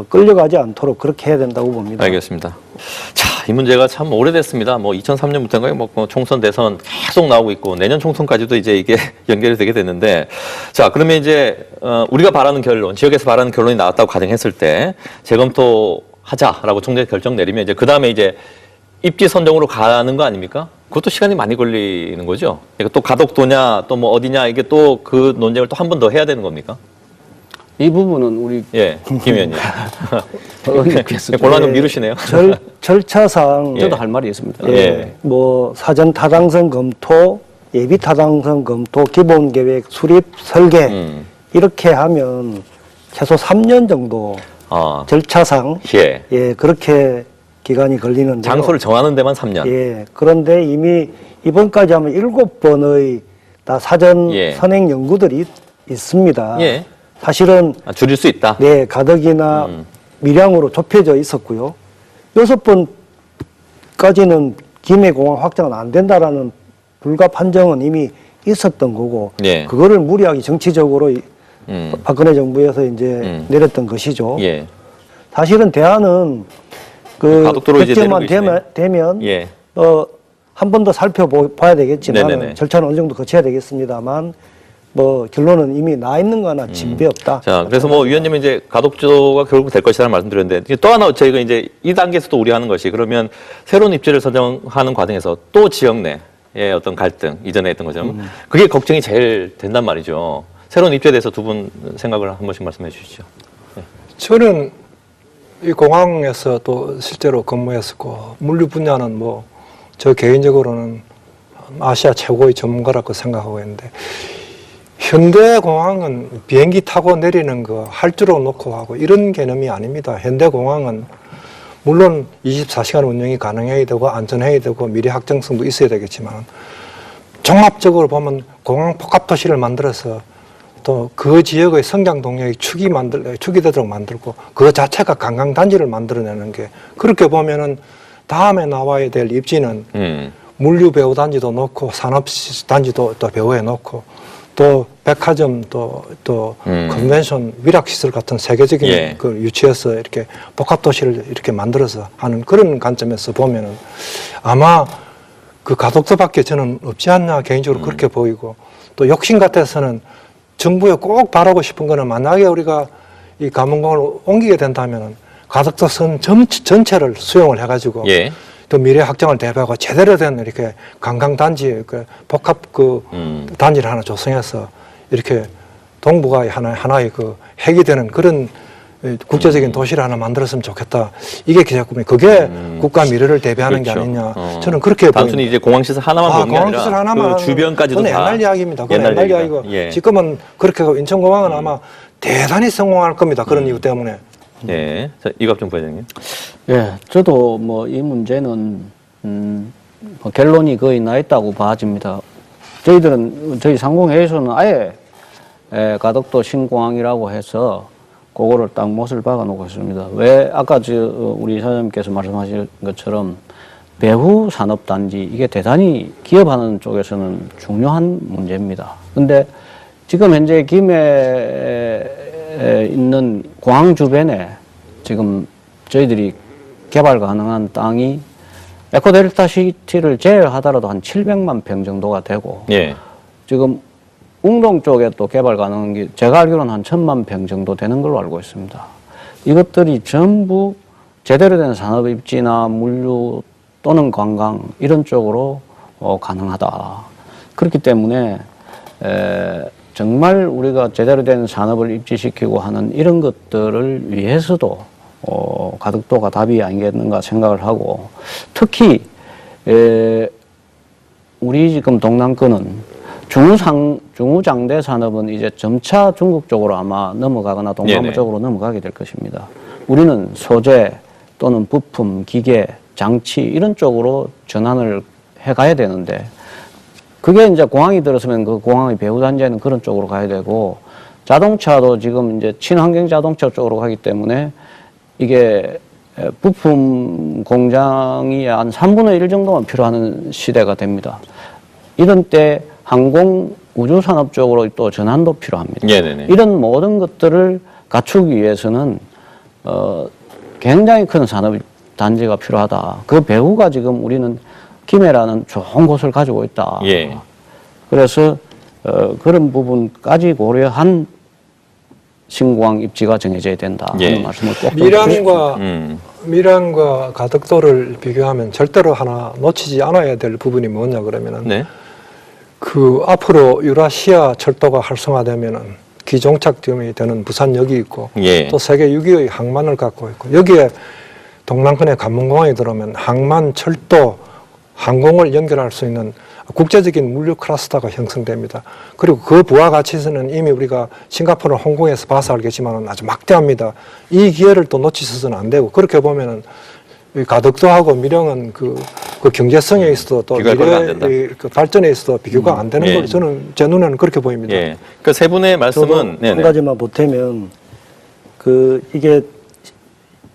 끌려가지 않도록 그렇게 해야 된다고 봅니다. 알겠습니다. 자, 이 문제가 참 오래됐습니다. 뭐 2003년부터인가요? 뭐 총선 대선 계속 나오고 있고 내년 총선까지도 이제 이게 연결이 되게 됐는데, 자, 그러면 이제 우리가 바라는 결론, 지역에서 바라는 결론이 나왔다고 가정했을 때 재검토하자라고 총재 결정 내리면 이제 그 다음에 이제 입지 선정으로 가는 거 아닙니까? 그것도 시간이 많이 걸리는 거죠. 그러니까 또 가덕도냐 또 뭐 어디냐 이게 또 그 논쟁을 또 한 번 더 해야 되는 겁니까? 이 부분은 우리 예, 김 의원님. 의원님께서 곤란 좀 미루시네요. 절차상 저도 할 말이 있습니다. 예. 뭐 사전 타당성 검토, 예비 타당성 검토, 기본 계획 수립 설계 이렇게 하면 최소 3년 정도 아, 절차상 예. 그렇게 기간이 걸리는데 장소를 정하는 데만 3년. 예. 그런데 이미 이번까지 하면 7번의 다 사전 예. 선행 연구들이 있습니다. 예. 사실은 아, 줄일 수 있다. 네, 가덕이나 밀양으로 좁혀져 있었고요. 6번까지는 김해공항 확장은 안 된다라는 불가 판정은 이미 있었던 거고, 예. 그거를 무리하게 정치적으로 박근혜 정부에서 이제 내렸던 것이죠. 예. 사실은 대안은 그 가덕도로 이제 백제만 내리고 되면 예. 한 번 더 살펴봐야 되겠지만 네네네. 절차는 어느 정도 거쳐야 되겠습니다만 뭐 결론은 이미 나 있는 거 하나 진배 없다. 자, 그래서 뭐 위원님은 이제 가덕도가 결국 될 것이라는 말씀드렸는데 또 하나 저희가 이제 이 단계에서 또 우려하는 것이 그러면 새로운 입지를 선정하는 과정에서 또 지역 내의 어떤 갈등 이전에 했던 것처럼 그게 걱정이 제일 된단 말이죠. 새로운 입지에 대해서 두 분 생각을 한 번씩 말씀해 주시죠. 저는 이 공항에서 또 실제로 근무했었고 물류 분야는 뭐 저 개인적으로는 아시아 최고의 전문가라고 생각하고 있는데 현대공항은 비행기 타고 내리는 거 할주로 놓고 하고 이런 개념이 아닙니다. 현대공항은 물론 24시간 운영이 가능해야 되고 안전해야 되고 미래 확장성도 있어야 되겠지만 종합적으로 보면 공항 복합도시를 만들어서 또 그 지역의 성장 동력이 축이 되도록 만들고 그 자체가 관광단지를 만들어내는 게 그렇게 보면은 다음에 나와야 될 입지는 물류 배후 단지도 놓고 산업 단지도 또 배후에 놓고 또 백화점 또 컨벤션 위락 시설 같은 세계적인 예. 그 유치해서 이렇게 복합 도시를 이렇게 만들어서 하는 그런 관점에서 보면은 아마 그 가덕도밖에 저는 없지 않나 개인적으로 그렇게 보이고 또 욕심 같아서는 정부에 꼭 바라고 싶은 거는 만약에 우리가 이 감원공을 옮기게 된다면은 가덕도 선 전체를 수용을 해가지고 예. 또 미래 확장을 대비하고 제대로 된 이렇게 관광단지 그 복합 그 단지를 하나 조성해서 이렇게 동북아의 하나의 그 핵이 되는 그런 국제적인 도시를 하나 만들었으면 좋겠다. 이게 기자꿈이 그게 국가 미래를 대비하는 그렇죠. 게 아니냐. 저는 그렇게 단순히 보입니다. 이제 공항시설 하나만 보는 게 공항시설 아니라 하나만 그 주변까지도 그건 다 옛날 이야기입니다. 그건 옛날 얘기다. 이야기고 예. 지금은 그렇게 하고 인천공항은 아마 대단히 성공할 겁니다. 그런 이유 때문에. 예. 자, 이갑종 부회장님. 예, 저도 뭐 이 문제는 뭐 결론이 거의 나 있다고 봐집니다. 저희 상공회의소는 아예 가덕도 신공항이라고 해서 그거를 딱 못을 박아 놓고 있습니다. 왜 아까 우리 사장님께서 말씀하신 것처럼 배후 산업단지 이게 대단히 기업하는 쪽에서는 중요한 문제입니다. 근데 지금 현재 김해에 있는 공항 주변에 지금 저희들이 개발 가능한 땅이 에코델타 시티를 제외하더라도 한 700만 평 정도가 되고 예. 지금 웅동 쪽에 또 개발 가능한 게 제가 알기로는 한 1000만 평 정도 되는 걸로 알고 있습니다. 이것들이 전부 제대로 된 산업 입지나 물류 또는 관광 이런 쪽으로 가능하다. 그렇기 때문에 정말 우리가 제대로 된 산업을 입지시키고 하는 이런 것들을 위해서도 가덕도가 답이 아니겠는가 생각을 하고 특히 우리 지금 동남권은 중후장대 산업은 이제 점차 중국 쪽으로 아마 넘어가거나 동남아 네네. 쪽으로 넘어가게 될 것입니다. 우리는 소재 또는 부품, 기계, 장치 이런 쪽으로 전환을 해가야 되는데 그게 이제 공항이 들어서면 그 공항의 배후 단지에는 그런 쪽으로 가야 되고 자동차도 지금 이제 친환경 자동차 쪽으로 가기 때문에 이게 부품 공장이 한 3분의 1 정도만 필요한 시대가 됩니다. 이런 때 항공 우주 산업 쪽으로 또 전환도 필요합니다. 네네네. 이런 모든 것들을 갖추기 위해서는 굉장히 큰 산업 단지가 필요하다. 그 배후가 지금 우리는 김해라는 좋은 곳을 가지고 있다. 예. 그래서 그런 부분까지 고려한 신공항 입지가 정해져야 된다 하는 예. 말씀을 꼭 드리고 밀양과 가덕도를 비교하면 절대로 하나 놓치지 않아야 될 부분이 뭐냐 그러면은 네. 그 앞으로 유라시아 철도가 활성화되면은 기종착점이 되는 부산역이 있고 예. 또 세계 6위의 항만을 갖고 있고 여기에 동남권의 관문공항이 들어오면 항만, 철도, 항공을 연결할 수 있는 국제적인 물류 클러스터가 형성됩니다. 그리고 그 부가가치에서는 이미 우리가 싱가포르, 홍콩에서 봐서 알겠지만 아주 막대합니다. 이 기회를 또 놓치서는 안 되고 그렇게 보면은 이 가덕도하고 밀양은 그 경제성에 있어도 또 비교가 안 된다. 미래의 그 발전에 있어도 비교가 안 되는 예. 걸 저는 제 눈에는 그렇게 보입니다. 예. 그 세 분의 저도 말씀은 한 가지만 보태면 이게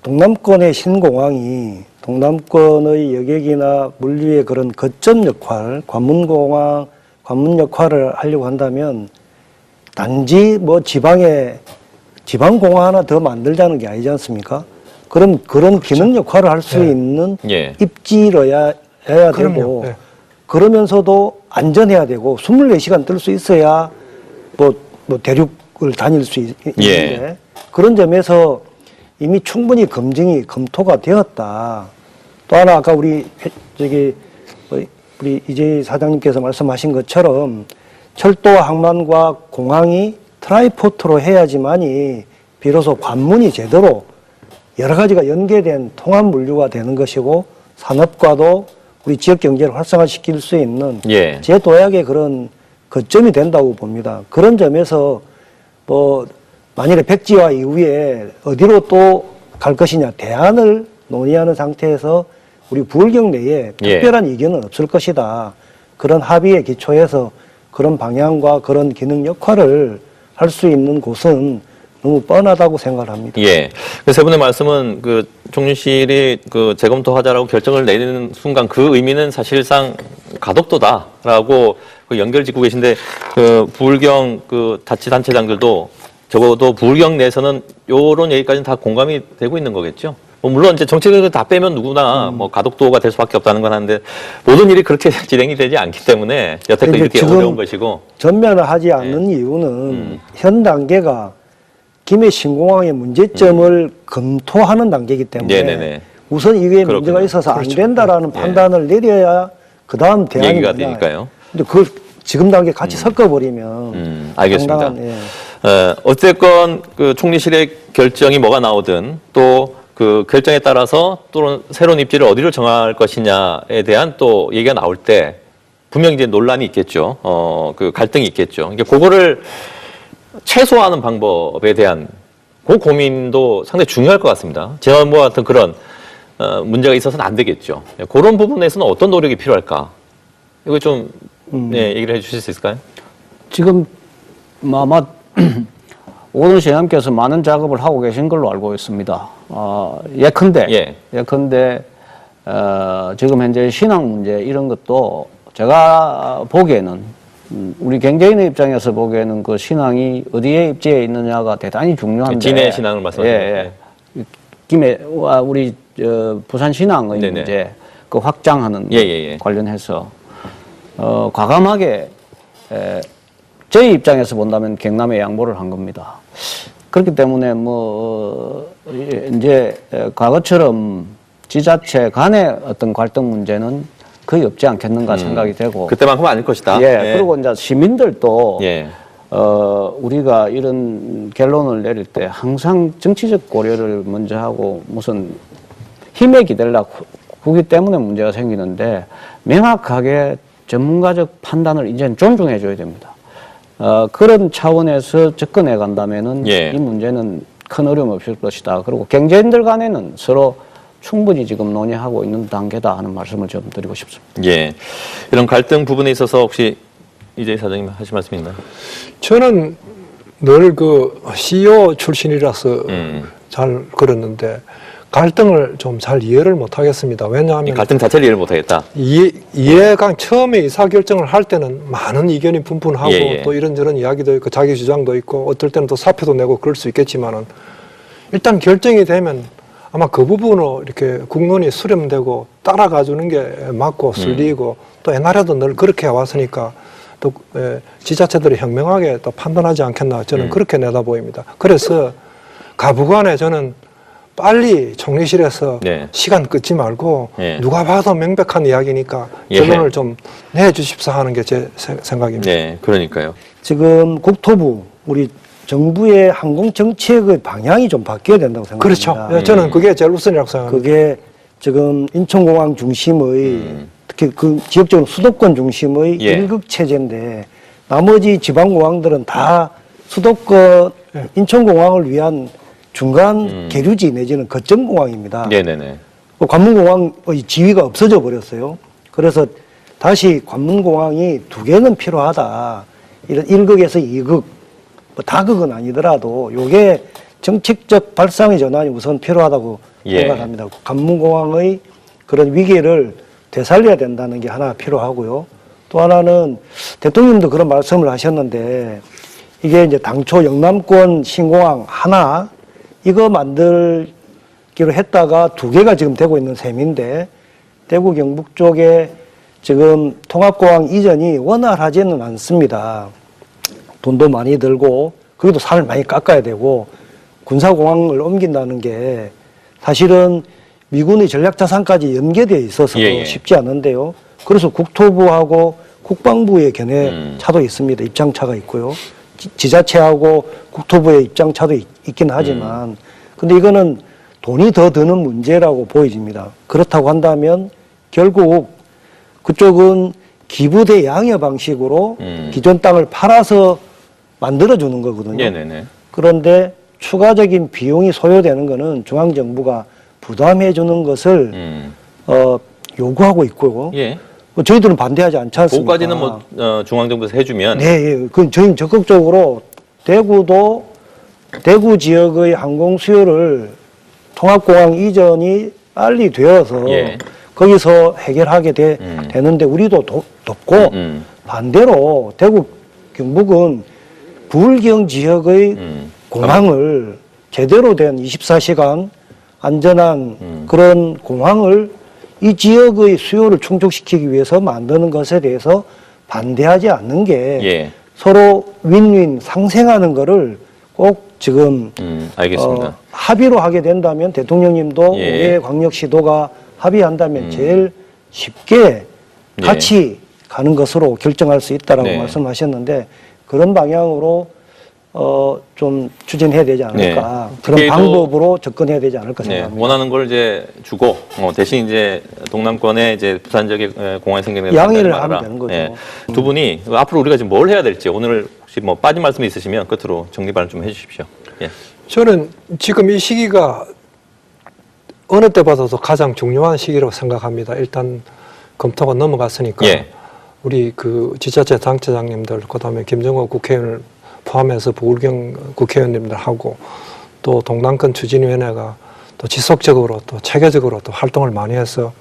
동남권의 신공항이 동남권의 여객이나 물류의 그런 거점 역할, 관문 역할을 하려고 한다면 단지 뭐 지방공항 하나 더 만들자는 게 아니지 않습니까? 그럼 그런 기능 역할을 할 수 예. 있는 예. 입지여야 되고 그럼요. 예. 그러면서도 안전해야 되고 24시간 뜰 수 있어야 뭐 대륙을 다닐 수 있는데 예. 그런 점에서 이미 충분히 검토가 되었다. 또 하나 아까 우리 이재희 사장님께서 말씀하신 것처럼 철도와 항만과 공항이 트라이포트로 해야지만이 비로소 관문이 제대로 여러 가지가 연계된 통합 물류가 되는 것이고 산업과도 우리 지역 경제를 활성화시킬 수 있는 예. 제도약의 그런 거점이 된다고 봅니다. 그런 점에서 만일에 백지화 이후에 어디로 또 갈 것이냐 대안을 논의하는 상태에서 우리 부울경 내에 예. 특별한 이견은 없을 것이다. 그런 합의에 기초해서 그런 방향과 그런 기능 역할을 할 수 있는 곳은 너무 뻔하다고 생각을 합니다. 예. 그 세 분의 말씀은 그 총리실이 그 재검토하자라고 결정을 내리는 순간 그 의미는 사실상 가덕도다라고 그 연결 짓고 계신데 그 부울경 그 자치단체장들도 적어도 부울경 내에서는 요런 얘기까지는 다 공감이 되고 있는 거겠죠. 뭐 물론 이제 정책을 다 빼면 누구나 뭐 가덕도가 될 수밖에 없다는 건 하는데 모든 일이 그렇게 진행이 되지 않기 때문에 여태까지 이렇게 지금 어려운 것이고. 전면을 하지 않는 이유는 현 단계가 김해 신공항의 문제점을 검토하는 단계이기 때문에 네네네. 우선 이게 그렇군요. 문제가 있어서 안 그렇죠. 된다라는 판단을 내려야 그 다음 대안이 얘기가 뭐냐. 되니까요. 근데 그걸 지금 단계 같이 섞어버리면 알겠습니다. 상당한, 예. 어쨌건 그 총리실의 결정이 뭐가 나오든 또 그 결정에 따라서 또 새로운 입지를 어디로 정할 것이냐에 대한 또 얘기가 나올 때 분명히 이제 논란이 있겠죠. 그 갈등이 있겠죠. 이게 그거를 최소화하는 방법에 대한 그 고민도 상당히 중요할 것 같습니다. 지난번과 같은 그런 문제가 있어서는 안 되겠죠. 그런 부분에서는 어떤 노력이 필요할까? 이거 좀 네, 얘기를 해주실 수 있을까요? 지금 아마 오늘 시장님께서 많은 작업을 하고 계신 걸로 알고 있습니다. 예컨대 지금 현재 신앙 문제 이런 것도 제가 보기에는 우리 경제인의 입장에서 보기에는 그 신앙이 어디에 입지해 있느냐가 대단히 중요한데 진의 신앙을 말씀하시는 예. 김해와 우리 부산 신항의 네네. 문제 그 확장하는 예. 관련해서 과감하게 저희 입장에서 본다면 경남에 양보를 한 겁니다. 그렇기 때문에 이제 과거처럼 지자체 간의 어떤 갈등 문제는 거의 없지 않겠는가 생각이 되고. 그때만큼 아닐 것이다. 예. 그리고 이제 시민들도 예. 우리가 이런 결론을 내릴 때 항상 정치적 고려를 먼저 하고 무슨 힘에 기대려고 하기 때문에 문제가 생기는데 명확하게 전문가적 판단을 이제는 존중해 줘야 됩니다. 그런 차원에서 접근해 간다면은 예. 이 문제는 큰 어려움 없을 것이다. 그리고 경제인들 간에는 서로 충분히 지금 논의하고 있는 단계다 하는 말씀을 좀 드리고 싶습니다. 예. 이런 갈등 부분에 있어서 혹시 이재희 사장님 하실 말씀 있나요? 저는 늘 그 CEO 출신이라서 잘 그랬는데 갈등을 좀 잘 이해를 못 하겠습니다. 이 왜냐하면 갈등 자체를 이해를 못하겠다. 이해가 처음에 의사결정을 할 때는 많은 의견이 분분하고 예. 또 이런저런 이야기도 있고 자기 주장도 있고 어떨 때는 또 사표도 내고 그럴 수 있겠지만은 일단 결정이 되면 아마 그 부분으로 이렇게 국론이 수렴되고 따라가 주는 게 맞고 순리이고 또 옛날에도 늘 그렇게 해왔으니까 또 지자체들이 현명하게 또 판단하지 않겠나 저는 그렇게 내다 보입니다. 그래서 가부간에 저는 빨리 총리실에서 네. 시간 끄지 말고 예. 누가 봐도 명백한 이야기니까 예. 결론을 좀 내주십사 하는 게 제 생각입니다. 네, 그러니까요. 지금 국토부 우리 정부의 항공 정책의 방향이 좀 바뀌어야 된다고 그렇죠. 생각합니다. 예, 저는 그게 제일 우선이라고 생각합니다. 그게 지금 인천공항 중심의 특히 그 지역적으로 수도권 중심의 예. 일극 체제인데 나머지 지방공항들은 다 수도권 예. 인천공항을 위한 중간 계류지 내지는 거점공항입니다. 네네네. 관문공항의 지위가 없어져 버렸어요. 그래서 다시 관문공항이 두 개는 필요하다. 이런 1극에서 2극, 뭐 다극은 아니더라도 요게 정책적 발상의 전환이 우선 필요하다고 예. 생각합니다. 관문공항의 그런 위기를 되살려야 된다는 게 하나 필요하고요. 또 하나는 대통령님도 그런 말씀을 하셨는데 이게 이제 당초 영남권 신공항 하나 이거 만들기로 했다가 두 개가 지금 되고 있는 셈인데 대구 경북 쪽에 지금 통합공항 이전이 원활하지는 않습니다. 돈도 많이 들고 거기도 산을 많이 깎아야 되고 군사공항을 옮긴다는 게 사실은 미군의 전략자산까지 연계되어 있어서 예. 쉽지 않은데요. 그래서 국토부하고 국방부의 견해차도 있습니다. 입장차가 있고요. 지자체하고 국토부의 입장차도 있긴 하지만 근데 이거는 돈이 더 드는 문제라고 보여집니다. 그렇다고 한다면 결국 그쪽은 기부대 양여 방식으로 기존 땅을 팔아서 만들어주는 거거든요. 네네네. 그런데 추가적인 비용이 소요되는 거는 중앙정부가 부담해 주는 것을 요구하고 있고요. 예. 뭐 저희들은 반대하지 않지 않습니까? 그거까지는 뭐 중앙정부에서 해주면 네, 예. 그 저희는 적극적으로 대구 지역의 항공 수요를 통합공항 이전이 빨리 되어서 예. 거기서 해결하게 되는데 우리도 돕고 반대로 대구 경북은 부울경 지역의 공항을 제대로 된 24시간 안전한 그런 공항을 이 지역의 수요를 충족시키기 위해서 만드는 것에 대해서 반대하지 않는 게 예. 서로 윈윈 상생하는 거를 꼭 지금 알겠습니다. 합의로 하게 된다면 대통령님도 예. 올해 광역시도가 합의한다면 제일 쉽게 예. 같이 가는 것으로 결정할 수 있다라고 네. 말씀하셨는데 그런 방향으로 좀 추진해야 되지 않을까. 네. 그런 특히도 방법으로 접근해야 되지 않을까 네, 생각합니다. 원하는 걸 이제 주고 대신 이제 동남권에 이제 부산 지역에 공항이 생기는 양해를 말아라. 하면 되는 거죠. 예. 두 분이 앞으로 우리가 지금 뭘 해야 될지 오늘 혹시 뭐 빠진 말씀이 있으시면 끝으로 정리 발언 좀 해주십시오. 예. 저는 지금 이 시기가 어느 때보다도 가장 중요한 시기라고 생각합니다. 일단 검토가 넘어갔으니까 예. 우리 그 지자체 당체장님들 그다음에 김정호 국회의원을 포함해서 부울경 국회의원님들하고 또 동남권 추진위원회가 또 지속적으로 또 체계적으로 또 활동을 많이 해서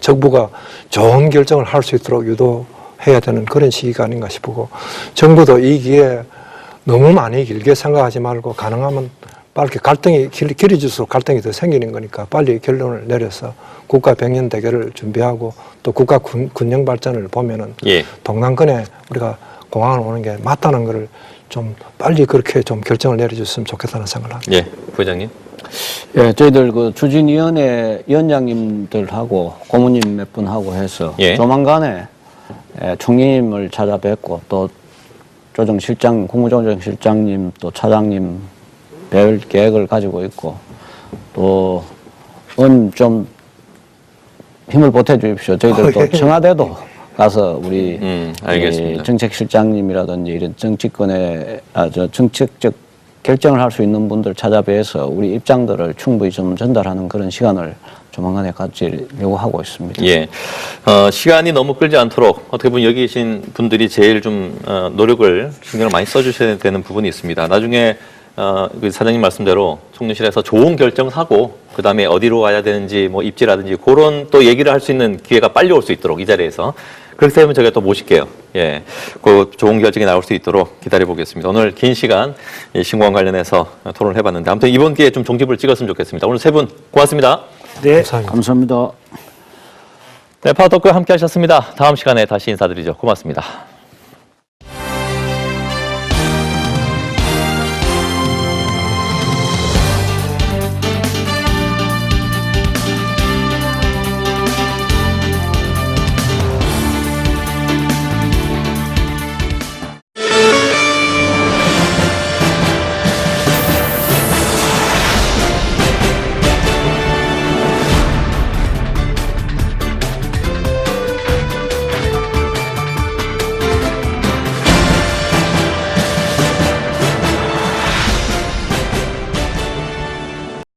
정부가 좋은 결정을 할 수 있도록 유도해야 되는 그런 시기가 아닌가 싶고 정부도 이 기회에 너무 많이 길게 생각하지 말고 가능하면 빨리 갈등이 길어질수록 갈등이 더 생기는 거니까 빨리 결론을 내려서 국가 백년 대계를 준비하고 또 국가 군령 발전을 보면은 예. 동남권에 우리가 공항을 오는 게 맞다는 거를 좀 빨리 그렇게 좀 결정을 내려줬으면 좋겠다는 생각을 합니다. 예, 부회장님. 예, 저희들 그 추진위원회 위원장님들하고 고모님 몇 분하고 해서 예. 조만간에 총리님을 찾아뵙고 또 국무조정실장님 또 차장님 뵐 계획을 가지고 있고 또 좀 힘을 보태 주십시오. 저희들 또 청와대도 가서 우리 알겠습니다. 정책실장님이라든지 이런 정치권에 정책적 결정을 할 수 있는 분들 찾아뵈서 우리 입장들을 충분히 좀 전달하는 그런 시간을 조만간에 가지려고 하고 있습니다. 예. 시간이 너무 끌지 않도록 어떻게 보면 여기 계신 분들이 제일 좀 노력을 신경을 많이 써주셔야 되는 부분이 있습니다. 나중에 그 사장님 말씀대로 총리실에서 좋은 결정하고 그다음에 어디로 가야 되는지 뭐 입지라든지 그런 또 얘기를 할 수 있는 기회가 빨리 올 수 있도록 이 자리에서 그렇게 되면 저희가 또 모실게요. 예, 그 좋은 결정이 나올 수 있도록 기다려 보겠습니다. 오늘 긴 시간 이 신공항 관련해서 토론을 해봤는데 아무튼 이번 기회에 좀 종집을 찍었으면 좋겠습니다. 오늘 세 분 고맙습니다. 네. 감사합니다. 네, 파워토크 함께 하셨습니다. 다음 시간에 다시 인사드리죠. 고맙습니다.